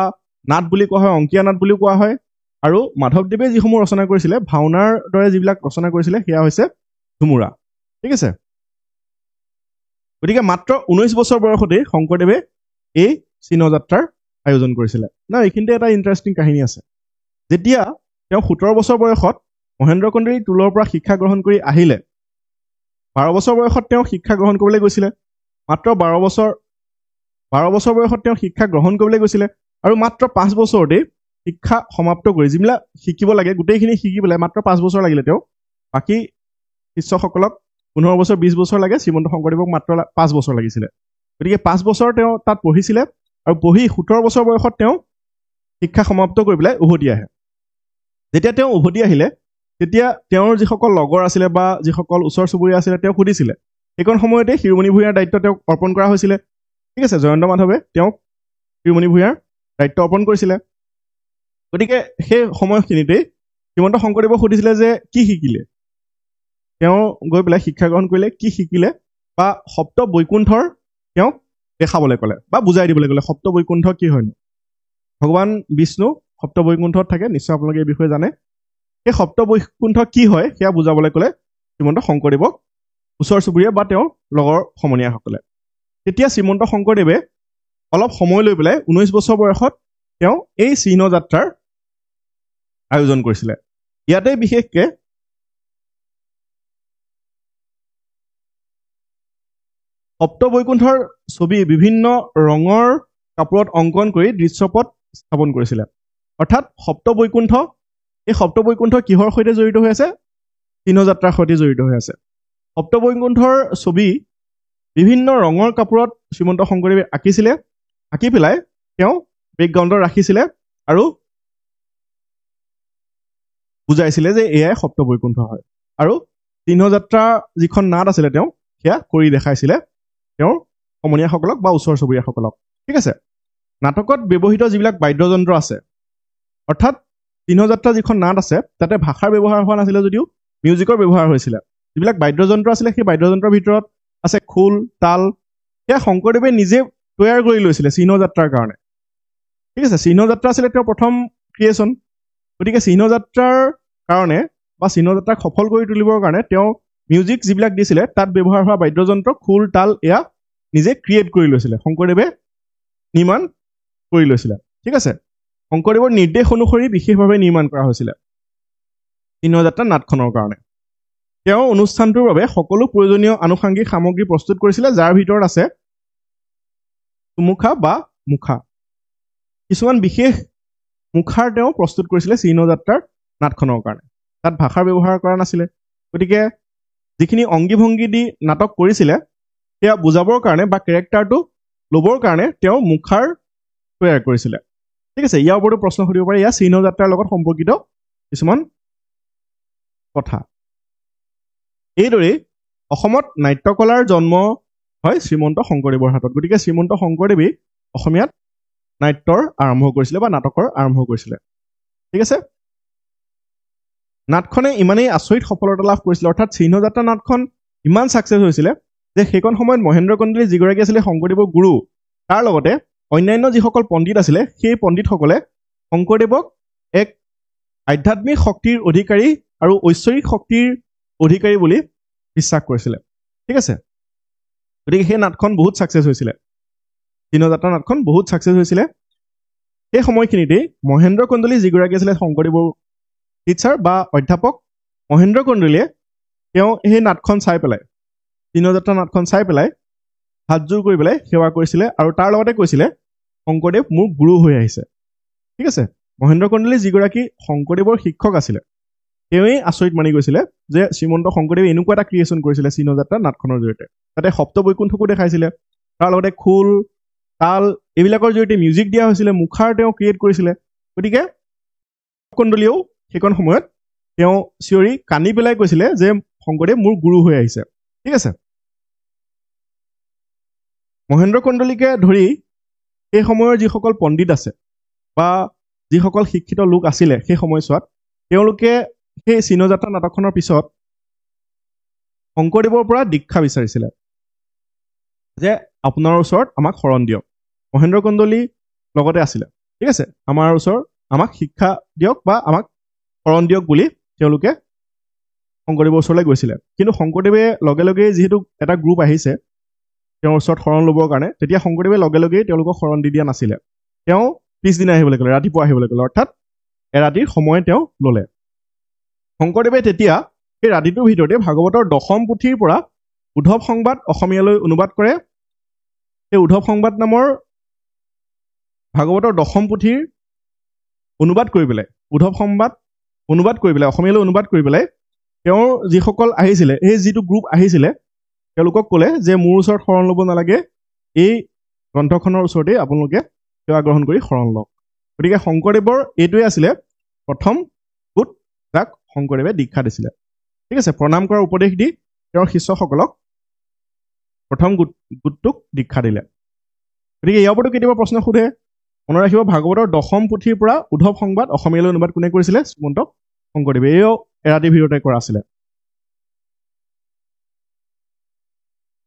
নাট বুলি কোৱা হয় অংকীয়া নাট বুলি কোৱা হয় আৰু মাধৱদেৱে যিসমূহ ৰচনা কৰিছিলে ভাওনাৰ দৰে যিবিলাক ৰচনা কৰিছিলে সেয়া হৈছে ঝুমুৰা ঠিক আছে গতিকে মাত্ৰ 19 বছৰ বয়সতেই শংকৰদেৱে এই চিহ্নযাত্ৰাৰ আয়োজন কৰিছিলে না এইখিনিতে এটা ইণ্টাৰেষ্টিং কাহিনী আছে যেতিয়া তেওঁ 17 বছৰ বয়সত মহেন্দ্ৰ কন্দলী টোলৰ পৰা শিক্ষা গ্ৰহণ কৰি আহিলে 12 বছৰ বয়সত তেওঁ শিক্ষা গ্ৰহণ কৰিবলৈ গৈছিলে মাত্ৰ 12 বছৰ বয়সত তেওঁ শিক্ষা গ্ৰহণ কৰিবলৈ গৈছিলে আৰু মাত্ৰ 5 বছৰতে শিক্ষা সমাপ্ত কৰি যিবিলাক শিকিব লাগে গোটেইখিনি শিকি পেলাই মাত্ৰ 5 বছৰ লাগিলে তেওঁ বাকী শিষ্যসকলক 15 বছৰ 20 বছৰ লাগে শ্ৰীমন্ত শংকৰদেৱক মাত্ৰ 5 বছৰ লাগিছিলে গতিকে 5 বছৰ তেওঁ তাত পঢ়িছিলে আৰু পঢ়ি 17 বছৰ বয়সত তেওঁ শিক্ষা সমাপ্ত কৰি পেলাই উভতি আহে যেতিয়া তেওঁ উভতি আহিলে তেতিয়া তেওঁৰ যিসকল লগৰ আছিলে বা যিসকল ওচৰ চুবুৰীয়া আছিলে তেওঁ সুধিছিলে এইকণ সময়তে শিৰোমণি ভূঞাৰ দায়িত্ব তেওঁক অৰ্পণ কৰা হৈছিলে ঠিক আছে জয়ন্ত মাধৱে তেওঁক শিৰোমণি ভূঞাৰ দায়িত্ব অৰ্পণ কৰিছিলে গতিকে সেই সময়খিনিতেই শ্ৰীমন্ত শংকৰদেৱক সুধিছিলে যে কি শিকিলে তেওঁ গৈ পেলাই শিক্ষা গ্ৰহণ কৰিলে কি শিকিলে বা সপ্ত বৈকুণ্ঠৰ তেওঁক দেখাবলৈ ক'লে বা বুজাই দিবলৈ ক'লে সপ্ত বৈকুণ্ঠ কি হয়নো ভগৱান বিষ্ণু সপ্ত বৈকুণ্ঠত থাকে নিশ্চয় আপোনালোকে এই বিষয়ে জানে সেই সপ্ত বৈকুণ্ঠ কি হয় সেয়া বুজাবলৈ ক'লে শ্ৰীমন্ত শংকৰদেৱক ওচৰ চুবুৰীয়া বা তেওঁৰ লগৰ সমনীয়াসকলে তেতিয়া শ্ৰীমন্ত শংকৰদেৱে অলপ সময় লৈ পেলাই 19 বছৰ বয়সত তেওঁ এই চিহ্নযাত্ৰাৰ আয়োজন কৰিছিলে ইয়াতে বিশেষকে সপ্ত বৈকুণ্ঠৰ ছবি বিভিন্ন ৰঙৰ কাপোৰত অংকন কৰি দৃশ্যপট স্থাপন কৰিছিলে অৰ্থাৎ সপ্ত বৈকুণ্ঠ এই সপ্ত বৈকুণ্ঠ কিহৰ সৈতে জড়িত হৈ আছে চিহ্নযাত্ৰাৰ সৈতে জড়িত হৈ আছে সপ্ত বৈকুণ্ঠৰ ছবি বিভিন্ন ৰঙৰ কাপোৰত শ্ৰীমন্ত শংকৰদেৱে আঁকিছিলে আঁকি পেলাই তেওঁ বেকগ্ৰাউণ্ডত ৰাখিছিলে আৰু বুজাইছিলে যে এয়াই সপ্ত বৈকুণ্ঠ হয় আৰু চিহ্নযাত্ৰা যিখন নাট আছিলে তেওঁ সেয়া কৰি দেখাইছিলে তেওঁৰ সমনীয়াসকলক বা ওচৰ চুবুৰীয়াসকলক ঠিক আছে নাটকত ব্যৱহৃত যিবিলাক বাদ্যযন্ত্ৰ আছে অৰ্থাৎ চিহ্নযাত্ৰা যিখন নাট আছে তাতে ভাষাৰ ব্যৱহাৰ হোৱা নাছিলে যদিও মিউজিকৰ ব্যৱহাৰ হৈছিলে যিবিলাক বাদ্যযন্ত্ৰ আছিলে সেই বাদ্যযন্ত্ৰৰ ভিতৰত আছে খোল তাল সেয়া শংকৰদেৱে নিজে তৈয়াৰ কৰি লৈছিলে চিহ্নযাত্ৰাৰ কাৰণে ঠিক আছে চিহ্নযাত্ৰা আছিলে তেওঁৰ প্ৰথম ক্ৰিয়েশ্যন গতিকে চিহ্নযাত্ৰাৰ কাৰণে বা চিহ্নযাত্ৰাক সফল কৰি তুলিবৰ কাৰণে তেওঁ মিউজিক যিবিলাক দিছিলে তাত ব্যৱহাৰ হোৱা বাদ্যযন্ত্ৰ খোল তাল এয়া নিজে ক্ৰিয়েট কৰি লৈছিলে শংকৰদেৱে নিৰ্মাণ কৰি লৈছিলে ঠিক আছে শংকৰদেৱৰ নিৰ্দেশ অনুসৰি বিশেষভাৱে নিৰ্মাণ কৰা হৈছিলে চিহ্নযাত্ৰা নাটখনৰ কাৰণে তেওঁ অনুষ্ঠানটোৰ বাবে সকলো প্ৰয়োজনীয় আনুষাংগিক সামগ্ৰী প্ৰস্তুত কৰিছিলে যাৰ ভিতৰত আছে মুখা বা মুখা কিছুমান বিশেষ মুখাৰ তেওঁ প্ৰস্তুত কৰিছিলে চিহ্নযাত্ৰাৰ নাটখনৰ কাৰণে তাত ভাষাৰ ব্যৱহাৰ কৰা নাছিলে গতিকে যিখিনি অংগী ভংগী দি নাটক কৰিছিলে সেয়া বুজাবৰ কাৰণে বা কেৰেক্টাৰটো ল'বৰ কাৰণে তেওঁ মুখাৰ তৈয়াৰ কৰিছিলে ঠিক আছে ইয়াৰ ওপৰতো প্ৰশ্ন সুধিব পাৰে ইয়াৰ চিহ্নযাত্ৰাৰ লগত সম্পৰ্কিত কিছুমান কথা এইদৰেই অসমত নাট্যকলাৰ জন্ম হয় শ্ৰীমন্ত শংকৰদেৱৰ হাতত গতিকে শ্ৰীমন্ত শংকৰদেৱেই অসমীয়াত নাট্যৰ আৰম্ভ কৰিছিলে বা নাটকৰ আৰম্ভ কৰিছিলে ঠিক আছে নাটখনে ইমানেই আচৰিত সফলতা লাভ কৰিছিলে অৰ্থাৎ চিহ্নযাত্ৰা নাটখন ইমান ছাকচেছ হৈছিলে যে সেইখন সময়ত মহেন্দ্ৰ কন্দলী যিগৰাকী আছিলে শংকৰদেৱৰ গুৰু তাৰ লগতে অন্যান্য যিসকল পণ্ডিত আছিলে সেই পণ্ডিতসকলে শংকৰদেৱক এক আধ্যাত্মিক শক্তিৰ অধিকাৰী আৰু ঐশ্বৰিক শক্তিৰ অধিকাৰী বুলি বিশ্বাস কৰিছিলে ঠিক আছে গতিকে সেই নাটখন বহুত ছাকচেছ হৈছিলে দিনযাত্ৰা নাটখন বহুত ছাকচেছ হৈছিলে সেই সময়খিনিতেই মহেন্দ্ৰ কন্দলী যিগৰাকী আছিলে শংকৰদেৱৰ টিচাৰ বা অধ্যাপক মহেন্দ্ৰ কন্দলীয়ে তেওঁ সেই নাটখন চাই পেলাই দিনযাত্ৰা নাটখন চাই পেলাই হাতযোৰ কৰি পেলাই সেৱা কৰিছিলে আৰু তাৰ লগতে কৈছিলে শংকৰদেৱ মোৰ গুৰু হৈ আহিছে ঠিক আছে মহেন্দ্ৰ কন্দলী যিগৰাকী শংকৰদেৱৰ শিক্ষক আছিলে তেওঁই আচৰিত মানি গৈছিলে যে শ্ৰীমন্ত শংকৰদেৱে এনেকুৱা এটা ক্ৰিয়েশ্যন কৰিছিলে দিনযাত্ৰা নাটখনৰ জৰিয়তে তাতে সপ্ত বৈকুণ্ঠকো দেখাইছিলে তাৰ লগতে খোল তাল এইবিলাকৰ জৰিয়তে মিউজিক দিয়া হৈছিলে মুখাৰ তেওঁ ক্ৰিয়েট কৰিছিলে গতিকে কন্দলীয়েও সেইখন সময়ত তেওঁ চিঞৰি কান্দি পেলাই কৈছিলে যে শংকৰদেৱ মোৰ গুৰু হৈ আহিছে ঠিক আছে মহেন্দ্ৰ কন্দলীকে ধৰি সেই সময়ৰ যিসকল পণ্ডিত আছে বা যিসকল শিক্ষিত লোক আছিলে সেই সময়ছোৱাত তেওঁলোকে সেই চিহ্নযাত্ৰা নাটকখনৰ পিছত শংকৰদেৱৰ পৰা দীক্ষা বিচাৰিছিলে যে আপোনাৰ ওচৰত আমাক শৰণ দিয়ক মহেন্দ্ৰ কন্দলী লগতে আছিলে ঠিক আছে আমাৰ ওচৰত আমাক শিক্ষা দিয়ক বা আমাক শৰণ দিয়ক বুলি তেওঁলোকে শংকৰদেৱৰ ওচৰলৈ গৈছিলে কিন্তু শংকৰদেৱে লগে লগে যিহেতু এটা গ্ৰুপ আহিছে তেওঁৰ ওচৰত শৰণ ল'বৰ কাৰণে তেতিয়া শংকৰদেৱে লগে লগেই তেওঁলোকক শৰণ দি দিয়া নাছিলে তেওঁ পিছদিনা আহিবলৈ ক'লে ৰাতিপুৱা আহিবলৈ ক'লে অৰ্থাৎ এৰাতিৰ সময় তেওঁ ল'লে শংকৰদেৱে তেতিয়া সেই ৰাতিটোৰ ভিতৰতে ভাগৱতৰ দশম পুথিৰ পৰা উদ্ধৱ সংবাদ অসমীয়ালৈ অনুবাদ কৰে সেই উদ্ধৱ সংবাদ নামৰ ভাগৱতৰ দশম পুথিৰ অনুবাদ কৰি পেলাই উদ্ধৱ সংবাদ অনুবাদ কৰি পেলাই অসমীয়ালৈ অনুবাদ কৰি পেলাই তেওঁৰ যিসকল আহিছিলে এই যিটো গ্ৰুপ আহিছিলে তেওঁলোকক ক'লে যে মোৰ ওচৰত শৰণ ল'ব নালাগে এই গ্ৰন্থখনৰ ওচৰতে আপোনালোকে সেৱা গ্ৰহণ কৰি শৰণ লওক গতিকে শংকৰদেৱৰ এইটোৱে আছিলে প্ৰথম গোট যাক শংকৰদেৱে দীক্ষা দিছিলে ঠিক আছে প্ৰণাম কৰাৰ উপদেশ দি তেওঁৰ শিষ্যসকলক প্ৰথম গোটটোক দীক্ষা দিলে গতিকে ইয়াৰ ওপৰতো কেতিয়াবা প্ৰশ্ন সোধে মনত ৰাখিব ভাগৱতৰ দশম পুথিৰ পৰা উদ্ধৱ সংবাদ অসমীয়ালৈ অনুবাদ কোনে কৰিছিলে শ্ৰীমন্ত শংকৰদেৱে এও এৰাতিৰ ভিতৰতে কৰা আছিলে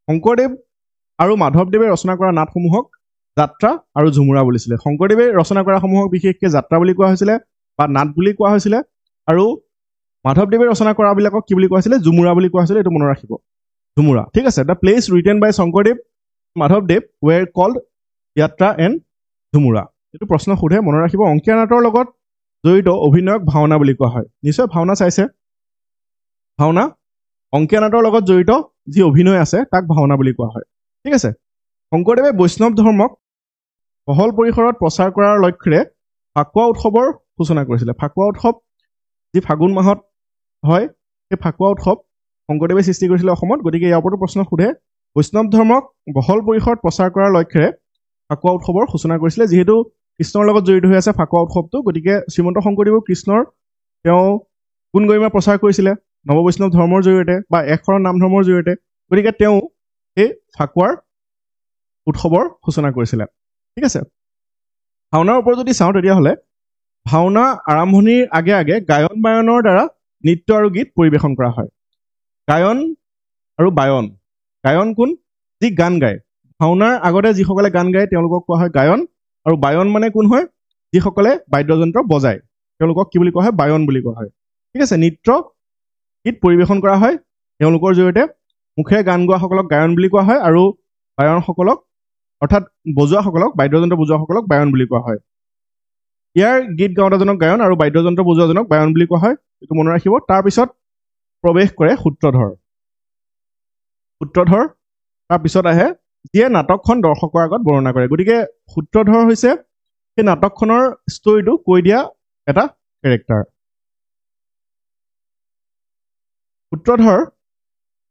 শংকৰদেৱ আৰু মাধৱদেৱে ৰচনা কৰা নাটসমূহক যাত্ৰা আৰু ঝুমুৰা বুলিছিলে শংকৰদেৱে ৰচনা কৰা সমূহক বিশেষকৈ যাত্ৰা বুলি কোৱা হৈছিলে বা নাট বুলি কোৱা হৈছিলে আৰু মাধৱদেৱে ৰচনা কৰাবিলাকক কি বুলি কোৱা হৈছিলে ঝুমুৰা বুলি কোৱা হৈছিলে এইটো মনত ৰাখিব ঝুমুৰা ঠিক আছে দ্য প্লেচ ৰিটেন বাই শংকৰদেৱ মাধৱদেৱ ৱেৰ কল্ড যাত্ৰা এণ্ড ঝুমুৰা এইটো প্ৰশ্ন সোধে মনত ৰাখিব অংকীয়া নাটৰ লগত জড়িত অভিনয়ক ভাওনা বুলি কোৱা হয় নিশ্চয় ভাওনা চাইছে ভাওনা অংকীয়া নাটৰ লগত জড়িত যি অভিনয় আছে তাক ভাওনা বুলি কোৱা হয় ঠিক আছে শংকৰদেৱে বৈষ্ণৱ ধৰ্মক বহল পৰিসৰত প্ৰচাৰ কৰাৰ লক্ষ্যৰে ফাকুৱা উৎসৱৰ সূচনা কৰিছিলে ফাকুৱা উৎসৱ যি ফাগুন মাহত হয় সেই ফাকুৱা উৎসৱ শংকৰদেৱে সৃষ্টি কৰিছিলে অসমত গতিকে ইয়াৰ ওপৰতো প্ৰশ্ন সোধে বৈষ্ণৱ ধৰ্মক বহল পৰিসৰত প্ৰচাৰ কৰাৰ লক্ষ্যৰে ফাকুৱা উৎসৱৰ সূচনা কৰিছিলে যিহেতু কৃষ্ণৰ লগত জড়িত হৈ আছে ফাকুৱা উৎসৱটো গতিকে শ্ৰীমন্ত শংকৰদেৱৰ কৃষ্ণৰ তেওঁ গুণ গৰিমা প্ৰচাৰ কৰিছিলে নৱবৈষ্ণৱ ধৰ্মৰ জৰিয়তে বা একশৰণ নাম ধৰ্মৰ জৰিয়তে গতিকে তেওঁ এই ফাকুৱাৰ উৎসৱৰ সূচনা কৰিছিলে ঠিক আছে ভাওনাৰ ওপৰত যদি চাওঁ তেতিয়াহ'লে ভাওনা আৰম্ভণিৰ আগে আগে গায়ন বায়নৰ দ্বাৰা নৃত্য আৰু গীত পৰিৱেশন কৰা হয় গায়ন আৰু বায়ন গায়ন কোন যি গান গায় ভাওনাৰ আগতে যিসকলে গান গায় তেওঁলোকক কোৱা হয় গায়ন আৰু বায়ন মানে কোন হয় যিসকলে বাদ্যযন্ত্ৰ বজায় তেওঁলোকক কি বুলি কোৱা হয় বায়ন বুলি কোৱা হয় ঠিক আছে নৃত্য গীত পৰিৱেশন কৰা হয় তেওঁলোকৰ জৰিয়তে মুখেৰে গান গোৱাসকলক গায়ন বুলি কোৱা হয় আৰু বায়নসকলক অৰ্থাৎ বজোৱাসকলক বাদ্যযন্ত্ৰ বজোৱাসকলক বায়ন বুলি কোৱা হয় ইয়াৰ গীত গাওঁতাজনক গায়ন আৰু বাদ্যযন্ত্ৰ বজোৱাজনক বায়ন বুলি কোৱা হয় এইটো মনত ৰাখিব তাৰপিছত প্ৰৱেশ কৰে সূত্ৰধৰ তাৰপিছত আহে যিয়ে নাটকখন দৰ্শকৰ আগত বৰ্ণনা কৰে গতিকে সূত্ৰধৰ হৈছে সেই নাটকখনৰ ষ্টৰিটো কৈ দিয়া এটা কেৰেক্টাৰ সূত্ৰধৰ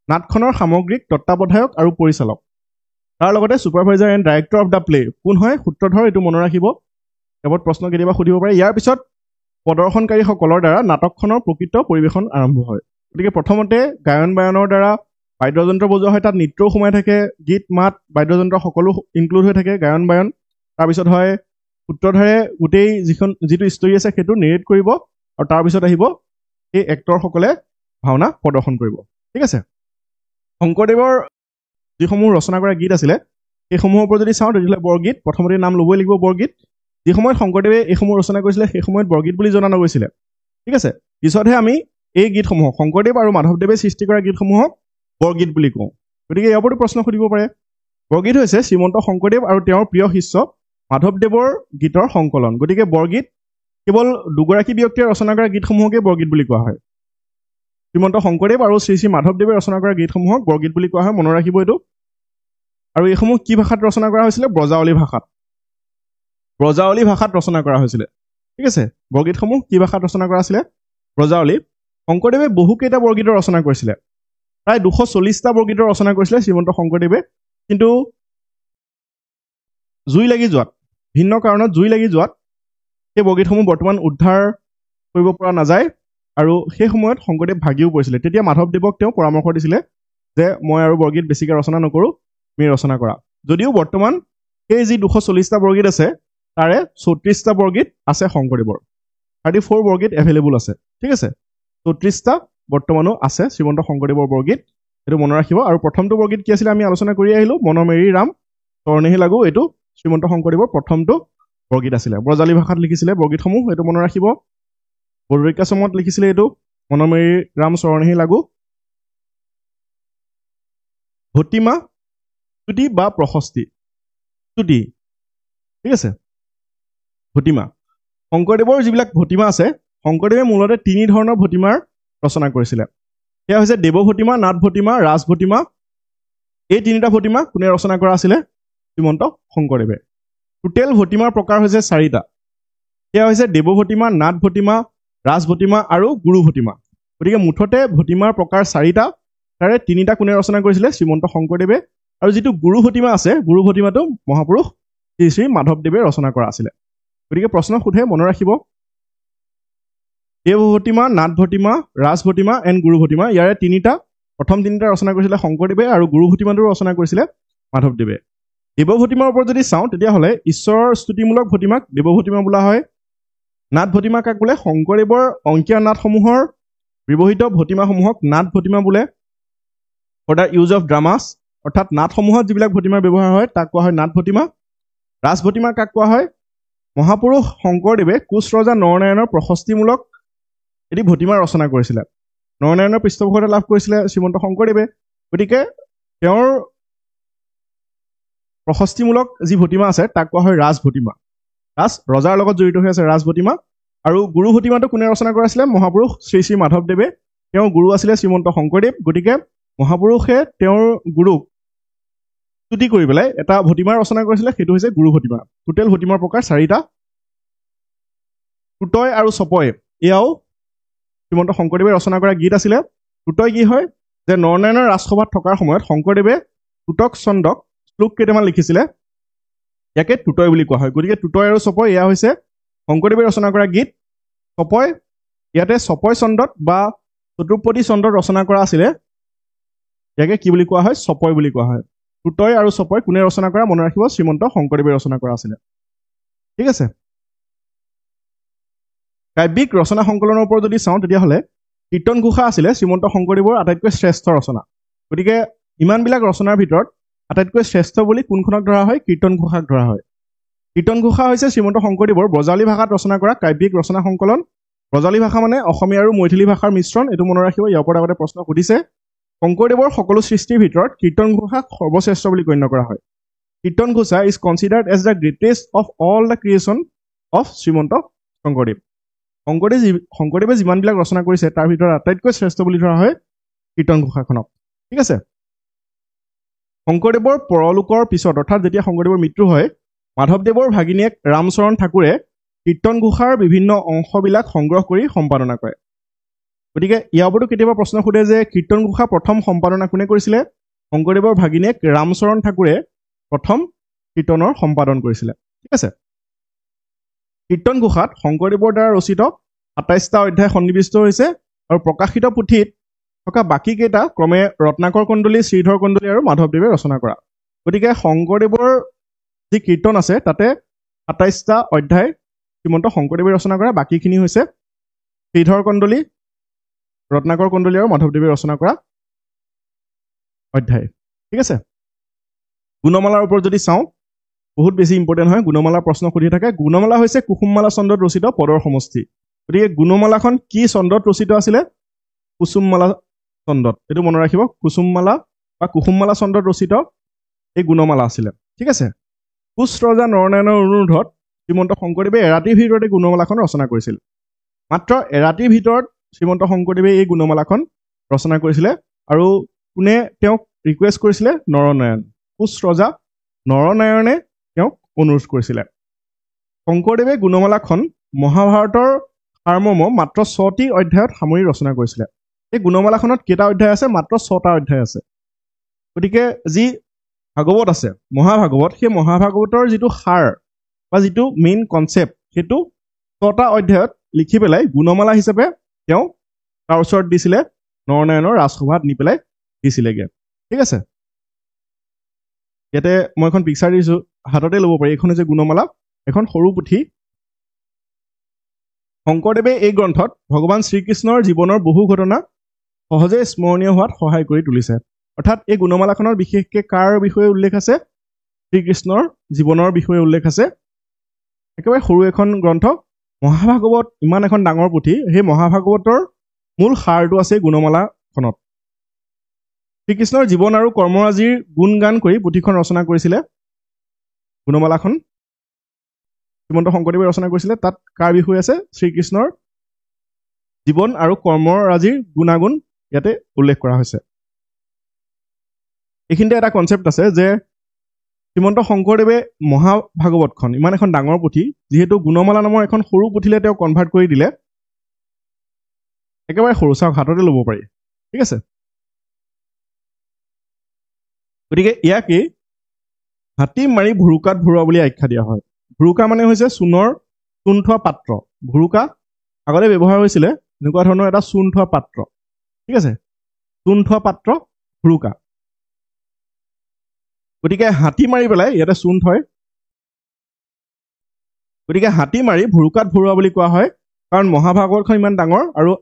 নাটখনৰ সামগ্ৰিক তত্ত্বাৱধায়ক আৰু পৰিচালক তাৰ লগতে supervisor and director of the play কোন হয় সূত্ৰধৰ এইটো মনত ৰাখিব এবাৰ প্ৰশ্ন কেতিয়াবা সুধিব পাৰে ইয়াৰ পিছত প্ৰদৰ্শনকাৰীসকলৰ দ্বাৰা নাটকখনৰ প্ৰকৃত পৰিৱেশন আৰম্ভ হয় গতিকে প্ৰথমতে গায়ন বায়নৰ দ্বাৰা বাদ্যযন্ত্ৰ বজোৱা হয় তাত নৃত্যও সোমাই থাকে গীত মাত বাদ্যযন্ত্ৰ সকলো ইনক্লুড হৈ থাকে গায়ন বায়ন তাৰপিছত হয় সূত্ৰধাৰে গোটেই যিটো ষ্টৰি আছে সেইটো নেৰেট কৰিব আৰু তাৰপিছত আহিব এই এক্টৰসকলে ভাওনা প্ৰদৰ্শন কৰিব ঠিক আছে শংকৰদেৱৰ যিসমূহ ৰচনা কৰা গীত আছিলে এইসমূহৰ ওপৰত যদি চাওঁ তেতিয়াহ'লে বৰগীত প্ৰথমতে নাম ল'বই লাগিব বৰগীত যি সময়ত শংকৰদেৱে এইসমূহ ৰচনা কৰিছিলে সেই সময়ত বৰগীত বুলি জনা নগৈছিলে ঠিক আছে পিছতহে আমি এই গীতসমূহক শংকৰদেৱ আৰু মাধৱদেৱে সৃষ্টি কৰা গীতসমূহক বৰগীত বুলি কওঁ গতিকে ইয়াৰ ওপৰতো প্ৰশ্ন সুধিব পাৰে বৰগীত হৈছে শ্ৰীমন্ত শংকৰদেৱ আৰু তেওঁৰ প্ৰিয় শিষ্য মাধৱদেৱৰ গীতৰ সংকলন গতিকে বৰগীত কেৱল দুগৰাকী ব্যক্তিয়ে ৰচনা কৰা গীতসমূহকে বৰগীত বুলি কোৱা হয় শ্ৰীমন্ত শংকৰদেৱ আৰু শ্ৰী শ্ৰী মাধৱদেৱে ৰচনা কৰা গীতসমূহক বৰগীত বুলি কোৱা হয় মনত ৰাখিব এইটো আৰু এইসমূহ কি ভাষাত ৰচনা কৰা হৈছিলে ব্ৰজাৱলী ভাষাত ৰচনা কৰা হৈছিলে ঠিক আছে বৰগীতসমূহ কি ভাষাত ৰচনা কৰা আছিলে ব্ৰজাৱলী শংকৰদেৱে বহুকেইটা বৰগীতৰ ৰচনা কৰিছিলে প্ৰায় 240টা বৰগীতৰ ৰচনা কৰিছিলে শ্ৰীমন্ত শংকৰদেৱে কিন্তু ভিন্ন কাৰণত জুই লাগি যোৱাত সেই বৰগীতসমূহ বৰ্তমান উদ্ধাৰ কৰিব পৰা নাযায় আৰু সেই সময়ত শংকৰদেৱ ভাগিও পৰিছিলে তেতিয়া মাধৱদেৱক তেওঁ পৰামৰ্শ দিছিলে যে মই আৰু বৰগীত বেছিকৈ ৰচনা নকৰোঁ তুমি ৰচনা কৰা যদিও বৰ্তমান সেই যি 240টা বৰগীত আছে তাৰে 34টা বৰগীত আছে শংকৰদেৱৰ 34 বৰগীত এভেইলেবল আছে ঠিক আছে 34টা বৰ্তমানো আছে শ্ৰীমন্ত শংকৰদেৱৰ বৰগীত এইটো মনত ৰাখিব আৰু প্ৰথমটো বৰগীত কি আছিলে আমি আলোচনা কৰি আহিলোঁ মনমেৰি ৰাম চৰণেহি লাগু এইটো শ্ৰীমন্ত শংকৰদেৱৰ প্ৰথমটো বৰগীত আছিলে ব্ৰজাৱলী ভাষাত লিখিছিলে বৰগীতসমূহ এইটো মনত ৰাখিব বৰদৈচিয়া চমত লিখিছিলে এইটো মনমেৰি ৰাম চৰণেহি লাগু ভটিমা স্তুতি বা প্ৰশস্তি স্তুতি ঠিক আছে ভটিমা শংকৰদেৱৰ যিবিলাক ভটিমা আছে শংকৰদেৱে মূলতে 3 ধৰণৰ ভটিমাৰ ৰচনা কৰিছিলে সেয়া হৈছে দেৱ ভটিমা নাট ভটিমা ৰাজ ভটিমা এই 3টা ভটিমা কোনে ৰচনা কৰা আছিলে শ্ৰীমন্ত শংকৰদেৱে টোটেল ভটিমাৰ প্ৰকাৰ হৈছে 4টা সেয়া হৈছে দেৱ ভটিমা নাট ভটিমা ৰাজ ভটিমা আৰু গুৰু ভটিমা গতিকে মুঠতে ভটিমাৰ প্ৰকাৰ 4টা তাৰে 3টা কোনে ৰচনা কৰিছিলে শ্ৰীমন্ত শংকৰদেৱে আৰু যিটো গুৰু ভটিমা আছে গুৰু ভটিমাটো মহাপুৰুষ শ্ৰী শ্ৰী মাধৱদেৱে ৰচনা কৰা আছিলে গতিকে প্ৰশ্ন সোধে মনত ৰাখিব দেৱ ভটিমা নাট ভটিমা ৰাজ ভটিমা এণ্ড গুৰু ভটিমা ইয়াৰে 3টা প্ৰথম 3টা ৰচনা কৰিছিলে শংকৰদেৱে আৰু গুৰু ভটিমাটো ৰচনা কৰিছিলে মাধৱদেৱে দেৱ ভটিমাৰ ওপৰত যদি চাওঁ তেতিয়াহ'লে ঈশ্বৰৰ স্তুতিমূলক ভটিমাক দেৱ ভটিমা বোলা হয় নাট ভটিমা কাক বোলে শংকৰদেৱৰ অংকীয়া নাটসমূহৰ ব্যৱহৃত ভটিমাসমূহক নাট ভটিমা বোলে for the use of dramas অৰ্থাৎ নাটসমূহত যিবিলাক ভটিমাৰ ব্যৱহাৰ হয় তাক কোৱা হয় নাট ভটিমা ৰাজ ভটিমা কাক কোৱা হয় মহাপুৰুষ শংকৰদেৱে কোচ ৰজা নৰনাৰায়ণৰ প্ৰশস্তিমূলক এটি ভটিমা ৰচনা কৰিছিলে নৰনাৰায়ণৰ পৃষ্ঠপোষকতা লাভ কৰিছিলে শ্ৰীমন্ত শংকৰদেৱে গতিকে তেওঁৰ প্ৰশস্তিমূলক যি ভটিমা আছে তাক কোৱা হয় ৰাজ ভটিমা ৰজাৰ লগত জড়িত হৈ আছে ৰাজ ভটিমা আৰু গুৰু ভটিমাটো কোনে ৰচনা কৰিছিলে মহাপুৰুষ শ্ৰী শ্ৰী মাধৱদেৱে তেওঁৰ গুৰু আছিলে শ্ৰীমন্ত শংকৰদেৱ গতিকে মহাপুৰুষে তেওঁৰ গুৰুক স্তুতি কৰি পেলাই এটা ভটিমা ৰচনা কৰিছিলে সেইটো হৈছে গুৰু ভটিমা টোটেল ভটিমাৰ প্ৰকাৰ 4টা টুটয় আৰু চপয় এয়াও শ্ৰীমন্ত শংকৰদেৱে ৰচনা কৰা গীত আছিলে টুটয় কি হয় যে নৰনাৰায়ণৰ ৰাজসভাত থকাৰ সময়ত শংকৰদেৱে টুটক চন্দক শ্লোক কেইটামান লিখিছিলে ইয়াকে টুটয় বুলি কোৱা হয় গতিকে টুটয় আৰু চপয় এয়া হৈছে শংকৰদেৱে ৰচনা কৰা গীত চপয় ইয়াতে চপয় চন্দত বা চতুৰ্পদী চন্দত ৰচনা কৰা আছিলে ইয়াকে কি বুলি কোৱা হয় চপয় বুলি কোৱা হয় টুটয় আৰু চপয় কোনে ৰচনা কৰা মনত ৰাখিব শ্ৰীমন্ত শংকৰদেৱে ৰচনা কৰা আছিলে ঠিক আছে কাব্যিক ৰচনা সংকলনৰ ওপৰত যদি চাওঁ তেতিয়াহ'লে কীৰ্তন ঘোষা আছিলে শ্ৰীমন্ত শংকৰদেৱৰ আটাইতকৈ শ্ৰেষ্ঠ ৰচনা গতিকে ইমানবিলাক ৰচনাৰ ভিতৰত আটাইতকৈ শ্ৰেষ্ঠ বুলি কোনখনক ধৰা হয় কীৰ্তন ঘোষাক ধৰা হয় কীৰ্তন ঘোষা হৈছে শ্ৰীমন্ত শংকৰদেৱৰ ব্ৰজাৱলী ভাষাত ৰচনা কৰা কাব্যিক ৰচনা সংকলন ব্ৰজাৱলী ভাষা মানে অসমীয়া আৰু মৈথিলী ভাষাৰ মিশ্ৰণ এইটো মনত ৰাখিব ইয়াৰ ওপৰত আগতে প্ৰশ্ন সুধিছে শংকৰদেৱৰ সকলো সৃষ্টিৰ ভিতৰত কীৰ্তন ঘোষাক সৰ্বশ্ৰেষ্ঠ বুলি গণ্য কৰা হয় Kirtan Ghosha is considered as the greatest of all the creation of Shrimanta Sankardev শংকৰদেৱে যিমানবিলাক ৰচনা কৰিছে তাৰ ভিতৰত আটাইতকৈ শ্ৰেষ্ঠ বুলি ধৰা হয় কীৰ্তন ঘোষাখনক ঠিক আছে শংকৰদেৱৰ পৰলোকৰ পিছত অৰ্থাৎ যেতিয়া শংকৰদেৱৰ মৃত্যু হয় মাধৱদেৱৰ ভাগিনীয়েক ৰামচৰণ ঠাকুৰে কীৰ্তন ঘোষাৰ বিভিন্ন অংশবিলাক সংগ্ৰহ কৰি সম্পাদনা কৰে গতিকে ইয়াৰ ওপৰতো কেতিয়াবা প্ৰশ্ন সোধে যে কীৰ্তন ঘোষা প্ৰথম সম্পাদনা কোনে কৰিছিলে শংকৰদেৱৰ ভাগিনীয়েক ৰামচৰণ ঠাকুৰে প্ৰথম কীৰ্তনৰ সম্পাদন কৰিছিলে ঠিক আছে কীৰ্তন ঘোষাত শংকৰদেৱৰ দ্বাৰা ৰচিত ২৭টা অধ্যায় সন্নিৱিষ্ট হৈছে আৰু প্ৰকাশিত পুথিত থকা বাকীকেইটা ক্ৰমে ৰত্নাকৰ কণ্ডলী শ্ৰীধৰ কণ্ডলী আৰু মাধৱদেৱে ৰচনা কৰা গতিকে শংকৰদেৱৰ যি কীৰ্তন আছে তাতে ২৭টা অধ্যায় শ্ৰীমন্ত শংকৰদেৱে ৰচনা কৰা বাকীখিনি হৈছে শ্ৰীধৰ কণ্ডলী ৰত্নাকৰ কণ্ডলী আৰু মাধৱদেৱে ৰচনা কৰা অধ্যায় ঠিক আছে গুণমালাৰ ওপৰত যদি চাওঁ বহুত বেছি ইম্পৰ্টেণ্ট হয় গুণমালাৰ প্ৰশ্ন সুধি থাকে গুণমালা হৈছে কুসুমমালা ছন্দত ৰচিত পদৰ সমষ্টি গতিকে গুণমালাখন কি ছন্দত ৰচিত আছিলে কুসুমমালা ছন্দত এইটো মনত ৰাখিব কুসুমমালা বা কুসুমমালা ছন্দত ৰচিত এই গুণমালা আছিলে ঠিক আছে কোচ ৰজা নৰনাৰায়ণৰ অনুৰোধত শ্ৰীমন্ত শংকৰদেৱে এৰাতিৰ ভিতৰতে গুণমালাখন ৰচনা কৰিছিল মাত্ৰ এৰাতিৰ ভিতৰত শ্ৰীমন্ত শংকৰদেৱে এই গুণমালাখন ৰচনা কৰিছিলে আৰু কোনে তেওঁক ৰিকুৱেষ্ট কৰিছিলে নৰনাৰায়ণ কোচ ৰজা নৰনাৰায়ণে তেওঁক অনুৰোধ কৰিছিলে শংকৰদেৱে গুণমালাখন মহাভাৰতৰ সাৰমৰ্ম মাত্ৰ 6টি অধ্যায়ত সামৰি ৰচনা কৰিছিলে এই গুণমালাখনত কেইটা অধ্যায় আছে মাত্ৰ 6টা অধ্যায় আছে গতিকে যি ভাগৱত আছে মহাভাগৱত সেই মহাভাগৱতৰ যিটো সাৰ বা যিটো মেইন কনচেপ্ট সেইটো 6টা অধ্যায়ত লিখি পেলাই গুণমালা হিচাপে তেওঁ তাৰ ওচৰত দিছিলে নৰনাৰায়ণৰ ৰাজসভাত নি পেলাই দিছিলেগে ঠিক আছে ইয়াতে মই এখন পিকচাৰ দিছোঁ হাততে ল'ব পাৰি এইখন হৈছে গুণমালা এখন সৰু পুথি শংকৰদেৱে এই গ্ৰন্থত ভগৱান শ্ৰীকৃষ্ণৰ জীৱনৰ বহু ঘটনা সহজে স্মৰণীয় হোৱাত সহায় কৰি তুলিছে অৰ্থাৎ এই গুণমালাখনৰ বিশেষকৈ কাৰ বিষয়ে উল্লেখ আছে শ্ৰীকৃষ্ণৰ জীৱনৰ বিষয়ে উল্লেখ আছে একেবাৰে সৰু এখন গ্ৰন্থ মহাভাগৱত ইমান এখন ডাঙৰ পুথি সেই মহাভাগৱতৰ মূল সাৰটো আছে গুণমালাখনত শ্ৰীকৃষ্ণৰ জীৱন আৰু কৰ্মৰাজিৰ গুণগান কৰি পুথিখন ৰচনা কৰিছিলে গুণমালাখন শ্ৰীমন্ত শংকৰদেৱে ৰচনা কৰিছিলে তাত কাৰ বিষয়ে আছে শ্ৰীকৃষ্ণৰ জীৱন আৰু কৰ্মৰাজিৰ গুণাগুণ ইয়াতে উল্লেখ কৰা হৈছে এইখিনিতে এটা কনচেপ্ট আছে যে শ্ৰীমন্ত শংকৰদেৱে মহাভাগৱতখন ইমান এখন ডাঙৰ পুথি যিহেতু গুণমালা নামৰ এখন সৰু পুথিলে তেওঁ কনভাৰ্ট কৰি দিলে একেবাৰে সৰু চাওক হাততে ল'ব পাৰি ঠিক আছে গতিকে ইয়াকেই হাতী মাৰি ভুৰুকাত ভৰোৱা বুলি আখ্যা দিয়া হয় ভুৰুকা মানে হৈছে চূণ থোৱা পাত্ৰ ভুৰুকা আগতে ব্যৱহাৰ হৈছিলে এনেকুৱা ধৰণৰ এটা চূণ থোৱা পাত্ৰ ঠিক আছে চূণ থোৱা পাত্ৰ ভুৰুকা গতিকে হাতী মাৰি পেলাই ইয়াতে চূণ থয় গতিকে হাতী মাৰি ভুৰুকাত ভৰোৱা বুলি কোৱা হয় কাৰণ মহাভাগৱতখন ইমান ডাঙৰ আৰু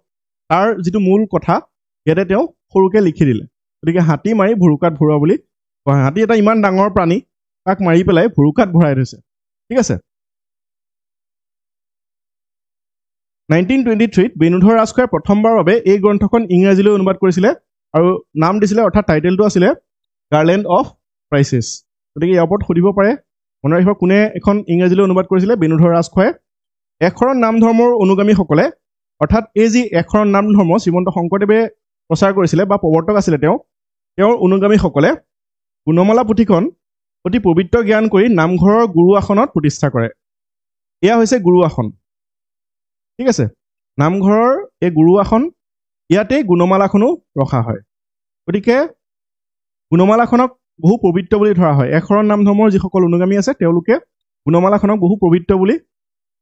তাৰ যিটো মূল কথা ইয়াতে তেওঁ সৰুকে লিখি দিলে গতিকে হাতী মাৰি ভুৰুকাত ভৰোৱা বুলি কোৱা হয় হাতী এটা ইমান ডাঙৰ প্ৰাণী তাক মাৰি পেলাই ভুৰুকাত ভৰাই থৈছে ঠিক আছে 1923 বেণুধৰ ৰাজখোৱাই প্ৰথমবাৰৰ বাবে এই গ্ৰন্থখন ইংৰাজীলৈ অনুবাদ কৰিছিলে আৰু নাম দিছিলে অৰ্থাৎ টাইটেলটো আছিলে গাৰ্লেণ্ড অফ প্ৰাইচেছ গতিকে ইয়াৰ ওপৰত সুধিব পাৰে মনত ৰাখিব কোনে এখন ইংৰাজীলৈ অনুবাদ কৰিছিলে বেণুধৰ ৰাজখোৱাই একশৰণ নাম ধৰ্মৰ অনুগামীসকলে অৰ্থাৎ এই যি একশৰণ নাম ধৰ্ম শ্ৰীমন্ত শংকৰদেৱে প্ৰচাৰ কৰিছিলে বা প্ৰৱৰ্তক আছিলে তেওঁৰ অনুগামীসকলে গুণমালা পুথিখন অতি পবিত্ৰ জ্ঞান কৰি নামঘৰৰ গুৰু আসনত প্ৰতিষ্ঠা কৰে এয়া হৈছে গুৰু আসন ঠিক আছে নামঘৰৰ এই গুৰু আসন ইয়াতেই গুণমালাখনো ৰখা হয় গতিকে গুণমালাখনক বহু পবিত্ৰ বুলি ধৰা হয় একশৰণ নাম ধৰ্মৰ যিসকল অনুগামী আছে তেওঁলোকে গুণমালাখনক বহু পবিত্ৰ বুলি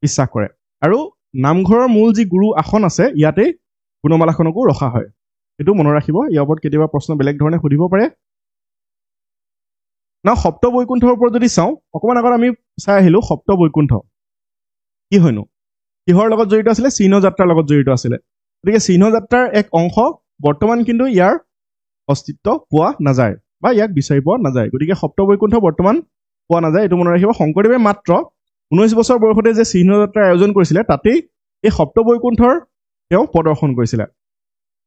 বিশ্বাস কৰে আৰু নামঘৰৰ মূল যি গুৰু আসন আছে ইয়াতেই গুণমালাখনকো ৰখা হয় এইটো মনত ৰাখিব ইয়াৰ ওপৰত কেতিয়াবা প্ৰশ্ন বেলেগ ধৰণে সুধিব পাৰে না সপ্ত বৈকুণ্ঠৰ ওপৰত যদি চাওঁ অকণমান আগত আমি চাই আহিলোঁ সপ্ত বৈকুণ্ঠ কি হয়নো কিহৰ লগত জড়িত আছিলে চিহ্ন যাত্ৰাৰ লগত জড়িত আছিলে গতিকে চিহ্ন যাত্ৰাৰ এক অংশ বৰ্তমান কিন্তু ইয়াৰ অস্তিত্ব পোৱা নাযায় বা ইয়াক বিচাৰি পোৱা নাযায় গতিকে সপ্ত বৈকুণ্ঠ বৰ্তমান পোৱা নাযায় এইটো মনত ৰাখিব শংকৰদেৱে মাত্ৰ 19 বছৰ বয়সতে যে চিহ্ন যাত্ৰাৰ আয়োজন কৰিছিলে তাতেই এই সপ্ত বৈকুণ্ঠৰ তেওঁ প্ৰদৰ্শন কৰিছিলে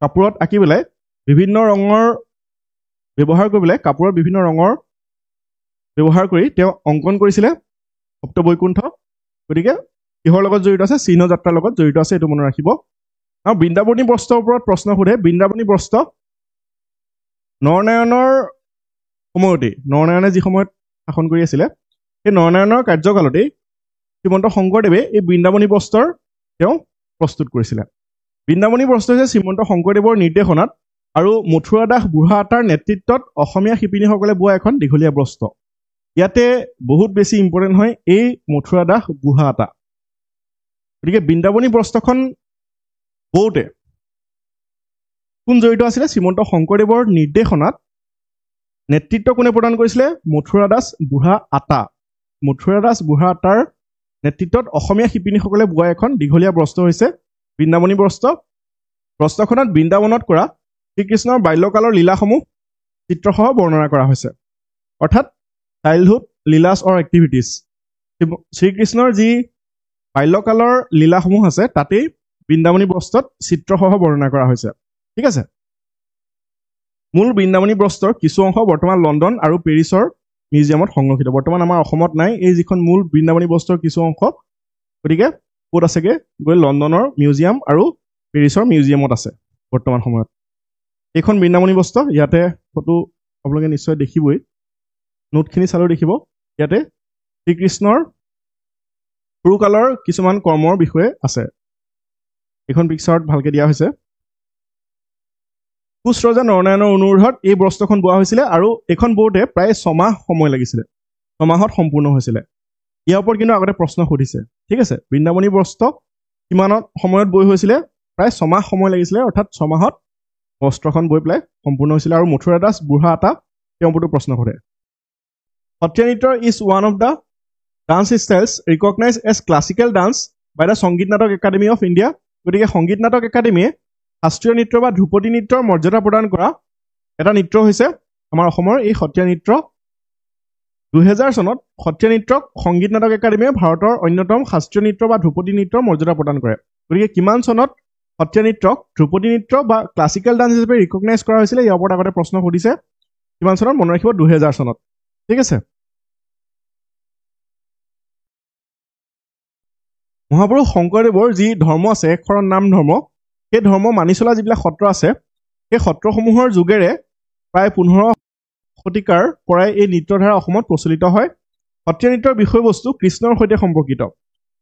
কাপোৰত আঁকি পেলাই বিভিন্ন ৰঙৰ ব্যৱহাৰ কৰি পেলাই কাপোৰত বিভিন্ন ৰঙৰ ব্যৱহাৰ কৰি তেওঁ অংকন কৰিছিলে সপ্ত বৈকুণ্ঠ গতিকে কিহৰ লগত জড়িত আছে চিহ্ন যাত্ৰাৰ লগত জড়িত আছে এইটো মনত ৰাখিব আৰু বৃন্দাবনী বস্ত্ৰৰ ওপৰত প্ৰশ্ন সোধে বৃন্দাবনী বস্ত্ৰ নৰনাৰায়ণৰ সময়তেই নৰনাৰায়ণে যি সময়ত শাসন কৰি আছিলে সেই নৰনাৰায়ণৰ কাৰ্যকালতেই শ্ৰীমন্ত শংকৰদেৱে এই বৃন্দাবনী বস্ত্ৰৰ তেওঁ প্ৰস্তুত কৰিছিলে বৃন্দাবনী বস্ত্ৰ হৈছে শ্ৰীমন্ত শংকৰদেৱৰ নিৰ্দেশনাত আৰু মথুৰা দাস বুঢ়া আটাৰ নেতৃত্বত অসমীয়া শিপিনীসকলে বোৱা এখন দীঘলীয়া বস্ত্ৰ ইয়াতে বহুত বেছি ইম্পৰ্টেণ্ট হয় এই মথুৰা দাস বুঢ়া আটা গতিকে বৃন্দাবনী বস্ত্ৰখন বওঁতে কোন জড়িত আছিলে শ্ৰীমন্ত শংকৰদেৱৰ নিৰ্দেশনাত নেতৃত্ব কোনে প্ৰদান কৰিছিলে মথুৰা দাস বুঢ়া আটা মথুৰা দাস বুঢ়া আটাৰ নেতৃত্বত অসমীয়া শিপিনীসকলে বোৱা এখন দীঘলীয়া বস্ত্ৰ হৈছে বৃন্দাবনী বস্ত্ৰ বস্ত্ৰখনত বৃন্দাবনত কৰা শ্ৰীকৃষ্ণৰ বাল্যকালৰ লীলাসমূহ চিত্ৰসহ বৰ্ণনা কৰা হৈছে অৰ্থাৎ চাইল্ডহুড লীলাছ অৰ এক্টিভিটিজ শ্ৰীকৃষ্ণৰ যি বাল্যকালৰ লীলাসমূহ আছে তাতেই বৃন্দাবনী বস্ত্ৰত চিত্ৰসহ বৰ্ণনা কৰা হৈছে ঠিক আছে মূল বৃন্দাবনী বস্ত্ৰৰ কিছু অংশ বৰ্তমান লণ্ডন আৰু পেৰিছৰ মিউজিয়ামত সংৰক্ষিত বৰ্তমান আমাৰ অসমত নাই এই যিখন মূল বৃন্দাবনী বস্ত্ৰৰ কিছু অংশ গতিকে ক'ত আছেগে গৈ লণ্ডনৰ মিউজিয়াম আৰু পেৰিছৰ মিউজিয়ামত আছে বৰ্তমান সময়ত এইখন বৃন্দাবনী বস্ত্ৰ ইয়াতে ফটো আপোনালোকে নিশ্চয় দেখিবই নোটখিনি চালেও দেখিব ইয়াতে শ্ৰীকৃষ্ণৰ সৰুকালৰ কিছুমান কৰ্মৰ বিষয়ে আছে এইখন পিকচাৰত ভালকৈ দিয়া হৈছে কোচ ৰজা নৰনাৰায়ণৰ অনুৰোধত এই বস্ত্ৰখন বোৱা হৈছিলে আৰু এইখন বওঁতে প্ৰায় 6 মাহ সময় লাগিছিলে 6 মাহত সম্পূৰ্ণ হৈছিলে ইয়াৰ ওপৰত কিন্তু আগতে প্ৰশ্ন সুধিছে ঠিক আছে বৃন্দাবনী বস্ত্ৰ কিমানত সময়ত বৈ হৈছিলে প্ৰায় 6 মাহ সময় লাগিছিলে অৰ্থাৎ 6 মাহত বস্ত্ৰখন বৈ পেলাই সম্পূৰ্ণ হৈছিলে আৰু মথুৰা দাস বুঢ়া আটা তেওঁৰ ওপৰতো প্ৰশ্ন সোধে সত্ৰীয়া নৃত্য is one of the dance styles recognised as classical dance by the Sangeet Natak academy of India গতিকে সংগীত নাটক একাডেমীয়ে শাস্ত্ৰীয় নৃত্য বা ধ্ৰুপদী নৃত্যৰ মৰ্যাদা প্ৰদান কৰা এটা নৃত্য হৈছে আমাৰ অসমৰ এই সত্ৰীয়া নৃত্য 2000 চনত সত্ৰীয়া নৃত্যক সংগীত নাটক একাডেমীয়ে ভাৰতৰ অন্যতম শাস্ত্ৰীয় নৃত্য বা ধ্ৰুপদী নৃত্যৰ মৰ্যাদা প্ৰদান কৰে গতিকে কিমান চনত সত্ৰীয়া নৃত্যক ধ্ৰুপদী নৃত্য বা ক্লাছিকেল ডান্স হিচাপে ৰিকগনাইজ কৰা হৈছিলে ইয়াৰ ওপৰত আগতে প্ৰশ্ন সুধিছে কিমান চনত মনত ৰাখিব 2000 চনত ঠিক আছে মহাপুৰুষ শংকৰদেৱৰ যি ধৰ্ম আছে এক শৰণ নাম ধৰ্ম সেই ধৰ্ম মানি চলা যিবিলাক সত্ৰ আছে সেই সত্ৰসমূহৰ যোগেৰে প্ৰায় 15 শতিকাৰ পৰাই এই নৃত্যধাৰা অসমত প্ৰচলিত হয় সত্ৰীয়া নৃত্যৰ বিষয়বস্তু কৃষ্ণৰ সৈতে সম্পৰ্কিত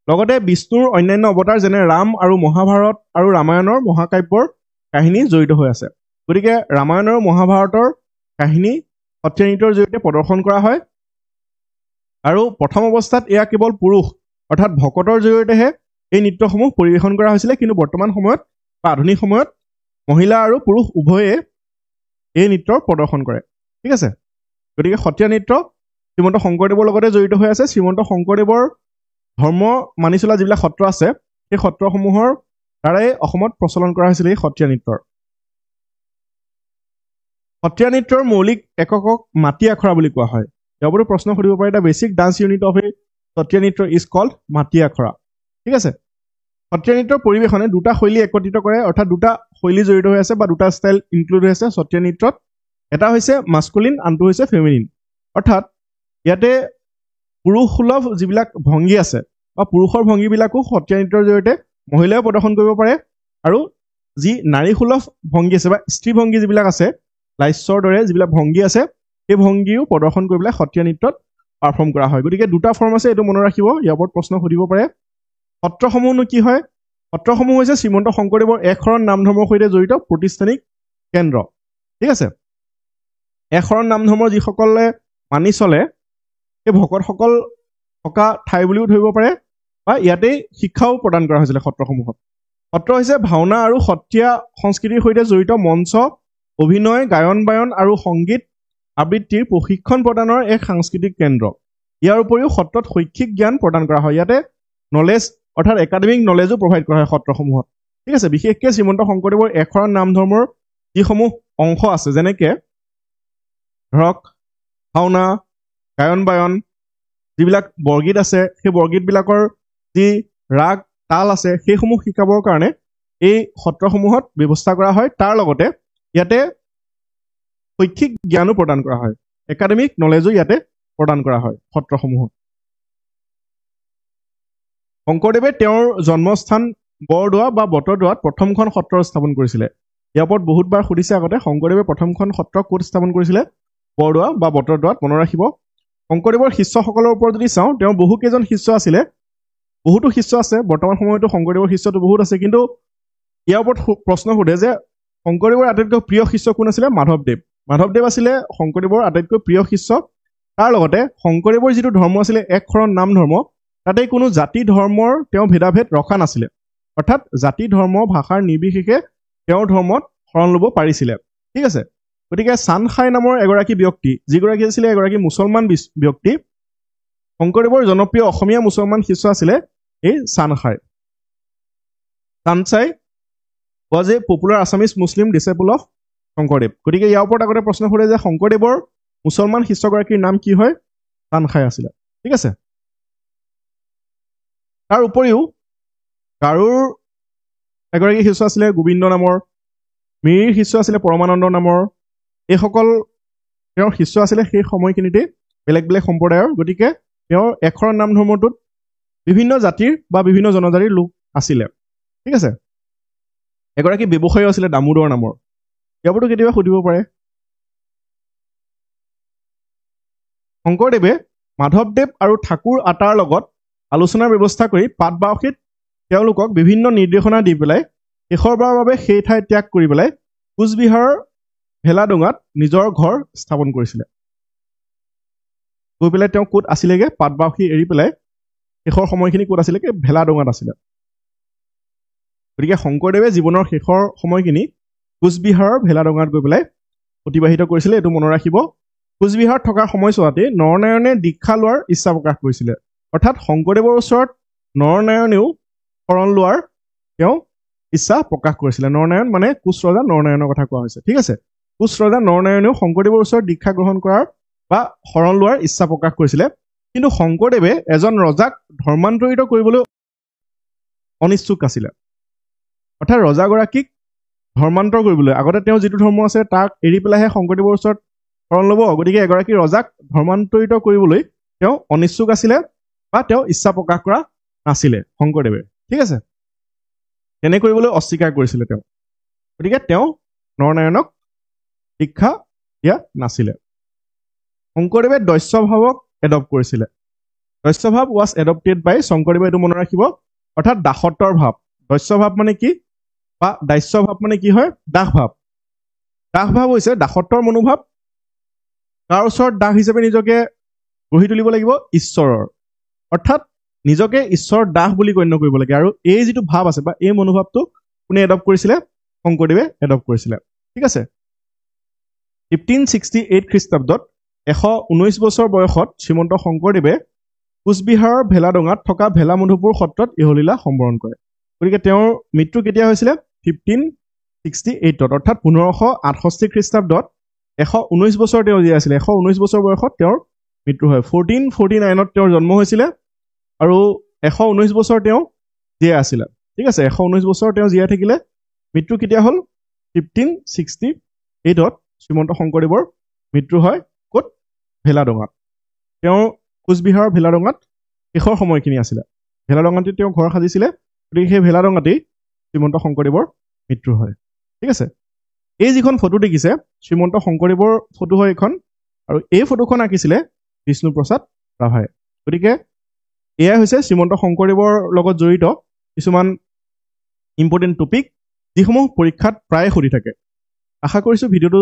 লগতে বিষ্ণুৰ অন্যান্য অৱতাৰ যেনে ৰাম আৰু মহাভাৰত আৰু ৰামায়ণৰ মহাকাব্যৰ কাহিনী জড়িত হৈ আছে গতিকে ৰামায়ণ আৰু মহাভাৰতৰ কাহিনী সত্ৰীয়া নৃত্যৰ জৰিয়তে প্ৰদৰ্শন কৰা হয় আৰু প্ৰথম অৱস্থাত এয়া কেৱল পুৰুষ অৰ্থাৎ ভকতৰ জৰিয়তেহে এই নৃত্যসমূহ পৰিৱেশন কৰা হৈছিলে কিন্তু বৰ্তমান সময়ত বা আধুনিক সময়ত মহিলা আৰু পুৰুষ উভয়ে এই নৃত্যৰ প্ৰদৰ্শন কৰে ঠিক আছে গতিকে সত্ৰীয়া নৃত্য শ্ৰীমন্ত শংকৰদেৱৰ লগতে জড়িত হৈ আছে শ্ৰীমন্ত শংকৰদেৱৰ ধৰ্ম মানি চলা যিবিলাক সত্ৰ আছে সেই সত্ৰসমূহৰ দ্বাৰাই অসমত প্ৰচলন কৰা হৈছিল এই সত্ৰীয়া নৃত্যৰ সত্ৰীয়া নৃত্যৰ মৌলিক এককক মাটি আখৰা বুলি কোৱা হয় ইয়াৰ প্ৰশ্ন সুধিব পাৰে the basic dance unit of a Sattriya নৃত্য ইজ কল্ড মাটি আখৰা ঠিক আছে সত্ৰীয়া নৃত্যৰ পৰিৱেশনে দুটা শৈলী একত্ৰিত কৰে অৰ্থাৎ দুটা শৈলী জড়িত হৈ আছে বা দুটা ষ্টাইল ইনক্লুড হৈ আছে সত্ৰীয়া নৃত্যত এটা হৈছে মাস্কুলিন আনটো হৈছে ফেমিনিন অৰ্থাৎ ইয়াতে পুৰুষসুলভ যিবিলাক ভংগী আছে বা পুৰুষৰ ভংগীবিলাকো সত্ৰীয়া নৃত্যৰ জৰিয়তে মহিলাই প্ৰদৰ্শন কৰিব পাৰে আৰু যি নাৰীসুলভ ভংগী আছে বা স্ত্ৰী ভংগী যিবিলাক আছে লাস্যৰ দৰে যিবিলাক ভংগী আছে সেই ভংগীও প্ৰদৰ্শন কৰি পেলাই সত্ৰীয়া নৃত্যত পাৰফৰ্ম কৰা হয় গতিকে দুটা ফৰ্ম আছে এইটো মনত ৰাখিব ইয়াৰ ওপৰত প্ৰশ্ন সুধিব পাৰে সত্ৰসমূহনো কি হয় সত্ৰসমূহ হৈছে শ্ৰীমন্ত শংকৰদেৱৰ এক শৰণ নাম ধৰ্মৰ সৈতে জড়িত প্ৰতিষ্ঠানিক কেন্দ্ৰ ঠিক আছে এক শৰণ নাম ধৰ্মৰ যিসকলে মানি চলে সেই ভকতসকল থকা ঠাই বুলিও ধৰিব পাৰে বা ইয়াতেই শিক্ষাও প্ৰদান কৰা হৈছিলে সত্ৰসমূহত সত্ৰ হৈছে ভাওনা আৰু সত্ৰীয়া সংস্কৃতিৰ সৈতে জড়িত মঞ্চ অভিনয় গায়ন বায়ন আৰু সংগীত আবৃত্তিৰ প্ৰশিক্ষণ প্ৰদানৰ এক সাংস্কৃতিক কেন্দ্ৰ ইয়াৰ উপৰিও সত্ৰত শৈক্ষিক জ্ঞান প্ৰদান কৰা হয় ইয়াতে নলেজ অৰ্থাৎ একাডেমিক নলেজো প্ৰভাইড কৰা হয় সত্ৰসমূহত ঠিক আছে বিশেষকৈ শ্ৰীমন্ত শংকৰদেৱৰ এক শৰণ নাম ধৰ্মৰ যিসমূহ অংশ আছে যেনেকৈ ধৰক ভাওনা গায়ন বায়ন যিবিলাক বৰগীত আছে সেই বৰগীতবিলাকৰ যি ৰাগ তাল আছে সেইসমূহ শিকাবৰ কাৰণে এই সত্ৰসমূহত ব্যৱস্থা কৰা হয় তাৰ লগতে ইয়াতে শৈক্ষিক জ্ঞানো প্ৰদান কৰা হয় একাডেমিক নলেজো ইয়াতে প্ৰদান কৰা হয় সত্ৰসমূহত শংকৰদেৱে তেওঁৰ জন্মস্থান বৰদোৱা বা বটদ্ৰৱাত প্ৰথমখন সত্ৰ স্থাপন কৰিছিলে ইয়াৰ ওপৰত বহুতবাৰ সুধিছে আগতে শংকৰদেৱে প্ৰথমখন সত্ৰ ক'ত স্থাপন কৰিছিলে বৰদোৱা বা বটদ্ৰৱাত মনত ৰাখিব শংকৰদেৱৰ শিষ্যসকলৰ ওপৰত যদি চাওঁ তেওঁৰ বহুকেইজন শিষ্য আছিলে বহুতো শিষ্য আছে বৰ্তমান সময়তো শংকৰদেৱৰ শিষ্যটো বহুত আছে কিন্তু ইয়াৰ ওপৰত প্ৰশ্ন সোধে যে শংকৰদেৱৰ আটাইতকৈ প্ৰিয় শিষ্য কোন আছিলে মাধৱদেৱ আছিলে শংকৰদেৱৰ আটাইতকৈ প্ৰিয় শিষ্য তাৰ লগতে শংকৰদেৱৰ যিটো ধৰ্ম আছিলে এক শৰণ নাম ধৰ্ম তাতে কোনো জাতি ধৰ্মৰ তেওঁ ভেদাভেদ ৰখা নাছিলে অৰ্থাৎ জাতি ধৰ্ম ভাষাৰ নিৰ্বিশেষে তেওঁৰ ধৰ্মত শৰণ ল'ব পাৰিছিলে ঠিক আছে গতিকে চানখাই নামৰ এগৰাকী ব্যক্তি যিগৰাকী আছিলে এগৰাকী মুছলমান ব্যক্তি শংকৰদেৱৰ জনপ্ৰিয় অসমীয়া মুছলমান শিষ্য আছিলে এই চানখাই চানচাই was a popular Assamese Muslim disciple of Sankardev গতিকে ইয়াৰ ওপৰত আগতে প্ৰশ্ন কৰে যে শংকৰদেৱৰ মুছলমান শিষ্যগৰাকীৰ নাম কি হয় টান খাই আছিলে ঠিক আছে তাৰ উপৰিও গাৰুৰ এগৰাকী শিষ্য আছিলে গোবিন্দ নামৰ মিৰিৰ শিষ্য আছিলে পৰমানন্দ নামৰ এইসকল তেওঁৰ শিষ্য আছিলে সেই সময়খিনিতে বেলেগ বেলেগ সম্প্ৰদায়ৰ গতিকে তেওঁৰ একশৰণ নাম ধৰ্মটোত বিভিন্ন জাতিৰ বা বিভিন্ন জনজাতিৰ লোক আছিলে ঠিক আছে এগৰাকী ব্যৱসায়ী আছিলে দামোদৰ নামৰ ইয়াৰপৰতো কেতিয়াবা সুধিব পাৰে শংকৰদেৱে মাধৱদেৱ আৰু ঠাকুৰ আটাৰ লগত আলোচনাৰ ব্যৱস্থা কৰি পাটবাউসীত তেওঁলোকক বিভিন্ন নিৰ্দেশনা দি পেলাই শেষৰবাৰৰ বাবে সেই ঠাই ত্যাগ কৰি পেলাই কোচবিহাৰৰ ভেলাডোঙাত নিজৰ ঘৰ স্থাপন কৰিছিলে গৈ পেলাই তেওঁ ক'ত আছিলেগে পাটবাউসী এৰি পেলাই শেষৰ সময়খিনি ক'ত আছিলেগে ভেলাডোঙাত আছিলে গতিকে শংকৰদেৱে জীৱনৰ শেষৰ সময়খিনি কোচবিহাৰৰ ভেলাডোঙাত গৈ পেলাই অতিবাহিত কৰিছিলে এইটো মনত ৰাখিব কোচবিহাৰত থকাৰ সময়ছোৱাতে নৰনাৰায়ণে দীক্ষা লোৱাৰ ইচ্ছা প্ৰকাশ কৰিছিলে অৰ্থাৎ শংকৰদেৱৰ ওচৰত নৰনাৰায়ণেও শৰণ লোৱাৰ তেওঁ ইচ্ছা প্ৰকাশ কৰিছিলে নৰনাৰায়ণ মানে কোচ ৰজা নৰনাৰায়ণৰ কথা কোৱা হৈছে ঠিক আছে কোচ ৰজা নৰনাৰায়ণেও শংকৰদেৱৰ ওচৰত দীক্ষা গ্ৰহণ কৰাৰ বা শৰণ লোৱাৰ ইচ্ছা প্ৰকাশ কৰিছিলে কিন্তু শংকৰদেৱে এজন ৰজাক ধৰ্মান্তৰিত কৰিবলৈ অনিচ্ছুক আছিলে অৰ্থাৎ ৰজাগৰাকীক ধৰ্মান্তৰ কৰিবলৈ আগতে তেওঁ যিটো ধৰ্ম আছে তাক এৰি পেলাইহে শংকৰদেৱৰ ওচৰত শৰণ ল'ব গতিকে এগৰাকী ৰজাক ধৰ্মান্তৰিত কৰিবলৈ তেওঁ অনিচ্ছুক আছিলে বা তেওঁ ইচ্ছা প্ৰকাশ কৰা নাছিলে শংকৰদেৱে ঠিক আছে তেনে কৰিবলৈ অস্বীকাৰ কৰিছিলে তেওঁ গতিকে তেওঁ নৰনাৰায়ণক দীক্ষা দিয়া নাছিলে শংকৰদেৱে দস্যভাৱক এডপ্ট কৰিছিলে দস্যভাৱ ৱাজ এডপ্টেড বাই শংকৰদেৱে এইটো মনত ৰাখিব অৰ্থাৎ দাসত্বৰ ভাৱ দস্যভাৱ মানে কি বা দাস্যভাৱ মানে কি হয় দাসভাৱ দাসভাৱ হৈছে দাসত্বৰ মনোভাৱ তাৰ ওচৰত দাস হিচাপে নিজকে গঢ়ি তুলিব লাগিব ঈশ্বৰৰ অৰ্থাৎ নিজকে ঈশ্বৰৰ দাস বুলি গণ্য কৰিব লাগে আৰু এই যিটো ভাৱ আছে বা এই মনোভাৱটো কোনে এডপ্ট কৰিছিলে শংকৰদেৱে এডপ্ট কৰিছিলে ঠিক আছে 1568 খ্ৰীষ্টাব্দত 119 বছৰ বয়সত শ্ৰীমন্ত শংকৰদেৱে কোচবিহাৰৰ ভেলাডোঙাত থকা ভেলামধুপুৰ সত্ৰত ইহলীলা সম্বৰণ কৰে গতিকে তেওঁৰ মৃত্যু কেতিয়া হৈছিলে 1568 অৰ্থাৎ 1568 খ্ৰীষ্টাব্দত 119 বছৰ তেওঁ জীয়াই আছিলে 119 বছৰ বয়সত তেওঁৰ মৃত্যু হয় 1449ত তেওঁৰ জন্ম হৈছিলে আৰু 119 বছৰ তেওঁ জীয়াই আছিলে ঠিক আছে 119 বছৰ তেওঁ জীয়াই থাকিলে মৃত্যু কেতিয়া হ'ল 1568ত শ্ৰীমন্ত শংকৰদেৱৰ মৃত্যু হয় ক'ত ভেলাডোঙাত তেওঁ কোচবিহাৰৰ ভেলাডোঙাত শেষৰ সময়খিনি আছিলে ভেলাডোঙাতে তেওঁ ঘৰ সাজিছিলে গতিকে সেই ভেলাডোঙাতেই শ্ৰীমন্ত শংকৰদেৱৰ মৃত্যু হয় ঠিক আছে এই যিখন ফটো দেখিছে শ্ৰীমন্ত শংকৰদেৱৰ ফটো হয় এইখন আৰু এই ফটোখন আঁকিছিলে বিষ্ণুপ্ৰসাদ ৰাভাই গতিকে এয়াই হৈছে শ্ৰীমন্ত শংকৰদেৱৰ লগত জড়িত কিছুমান ইম্পৰ্টেণ্ট টপিক যিসমূহ পৰীক্ষাত প্ৰায়ে সুধি থাকে আশা কৰিছোঁ ভিডিঅ'টো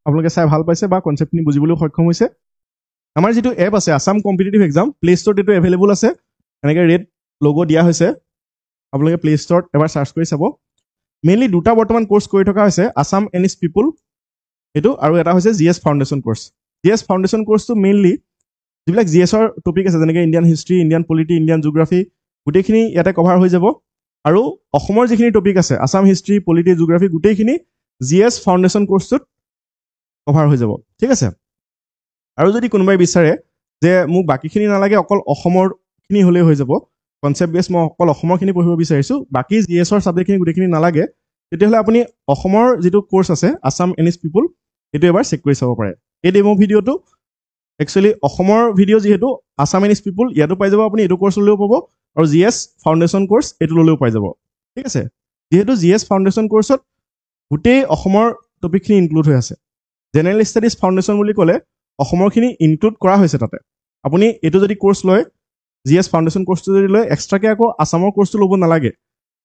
আপোনালোকে চাই ভাল পাইছে বা কনচেপ্টখিনি বুজিবলৈ সক্ষম হৈছে আমাৰ যিটো এপ আছে আছাম কম্পিটিটিভ এক্সাম প্লে ষ্টৰত এইটো এভেইলেবল আছে এনেকৈ ৰেড লগ' দিয়া হৈছে আপোনালোকে প্লে ষ্টৰত এবাৰ চাৰ্চ কৰি চাব মেইনলি দুটা বৰ্তমান কোৰ্চ কৰি থকা হৈছে আছাম এনিছ পিপুল এইটো আৰু এটা হৈছে GS foundation course GS foundation কোৰ্চটো মেইনলি যিবিলাক GSৰ টপিক আছে যেনেকৈ Indian history Indian polity Indian geography গোটেইখিনি ইয়াতে কভাৰ হৈ যাব আৰু অসমৰ যিখিনি টপিক আছে আছাম হিষ্ট্ৰী পলিটি জিঅ'গ্ৰাফী গোটেইখিনি GS ফাউণ্ডেশ্যন কোৰ্চটোত কভাৰ হৈ যাব ঠিক আছে আৰু যদি কোনোবাই বিচাৰে যে মোক বাকীখিনি নালাগে অকল অসমৰখিনি হ'লেই হৈ যাব কনচেপ্ট বেছ মই অকল অসমৰখিনি পঢ়িব বিচাৰিছোঁ বাকী GSৰ ছাবজেক্টখিনি গোটেইখিনি নালাগে তেতিয়াহ'লে আপুনি অসমৰ যিটো কোৰ্চ আছে আছাম এনিছ পিপুল সেইটো এবাৰ চেক কৰি চাব পাৰে এই ডেমো ভিডিঅ'টো একচুৱেলি অসমৰ ভিডিঅ' যিহেতু আছাম এনিছ পিপুল ইয়াতো পাই যাব আপুনি এইটো কোৰ্চ ল'লেও পাব আৰু GS ফাউণ্ডেশ্যন কোৰ্চ এইটো ল'লেও পাই যাব ঠিক আছে যিহেতু GS ফাউণ্ডেশ্যন কোৰ্চত গোটেই অসমৰ টপিকখিনি ইনক্লুড হৈ আছে জেনেৰেল ষ্টাডিজ ফাউণ্ডেশ্যন বুলি ক'লে অসমৰখিনি ইনক্লুড কৰা হৈছে তাতে আপুনি এইটো যদি কোৰ্চ লয় GS ফাউণ্ডেশ্যন কোৰ্চটো যদি লয় এক্সট্ৰাকৈ আকৌ আছামৰ কোৰ্চটো ল'ব নালাগে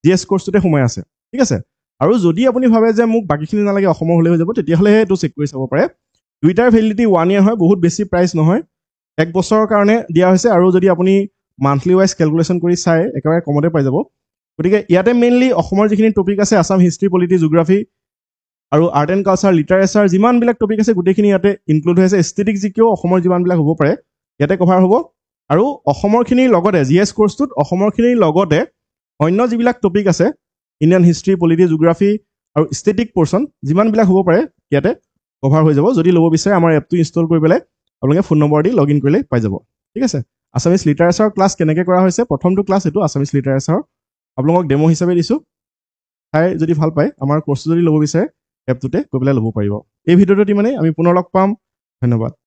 GS কোৰ্চটোতে সোমাই আছে ঠিক আছে আৰু যদি আপুনি ভাবে যে মোক বাকীখিনি নালাগে অসমৰ হ'লে হৈ যাব তেতিয়াহ'লে এইটো চেক কৰি চাব পাৰে দুইটাৰ ভেলিডিটি 1 year হয় বহুত বেছি প্ৰাইচ নহয় 1 বছৰৰ কাৰণে দিয়া হৈছে আৰু যদি আপুনি মান্থলি ৱাইজ কেলকুলেশ্যন কৰি চাই একেবাৰে কমতে পাই যাব গতিকে ইয়াতে মেইনলি অসমৰ যিখিনি টপিক আছে আছাম হিষ্ট্ৰী পলিটি জিঅ'গ্ৰাফী আৰু আৰ্ট এণ্ড কালচাৰ লিটাৰেচাৰ যিমানবিলাক টপিক আছে গোটেইখিনি ইয়াতে ইনক্লুড হৈ আছে এষ্টেটিক জিকেও অসমৰ যিমানবিলাক হ'ব পাৰে ইয়াতে কভাৰ হ'ব আৰু অসমৰখিনিৰ লগতে GS কোৰ্চটোত অসমৰখিনিৰ লগতে অন্য যিবিলাক টপিক আছে ইণ্ডিয়ান হিষ্ট্ৰী পলিটি জিঅ'গ্ৰাফী আৰু ষ্টেটিক পৰ্চন যিমানবিলাক হ'ব পাৰে ইয়াতে কভাৰ হৈ যাব যদি ল'ব বিচাৰে আমাৰ এপটো ইনষ্টল কৰি পেলাই আপোনালোকে phone number the log in কৰিলে পাই যাব ঠিক আছে আছামিজ লিটাৰেচাৰ ক্লাছ কেনেকৈ কৰা হৈছে প্ৰথমটো ক্লাছ এইটো আছামিজ লিটাৰেচাৰ আপোনালোকক ডেমো হিচাপে দিছোঁ চাই যদি ভাল পায় আমাৰ কোৰ্চটো যদি ল'ব বিচাৰে এপটোতে গৈ পেলাই ল'ব পাৰিব এই ভিডিঅ'টোত মানে আমি পুনৰ লগ পাম ধন্যবাদ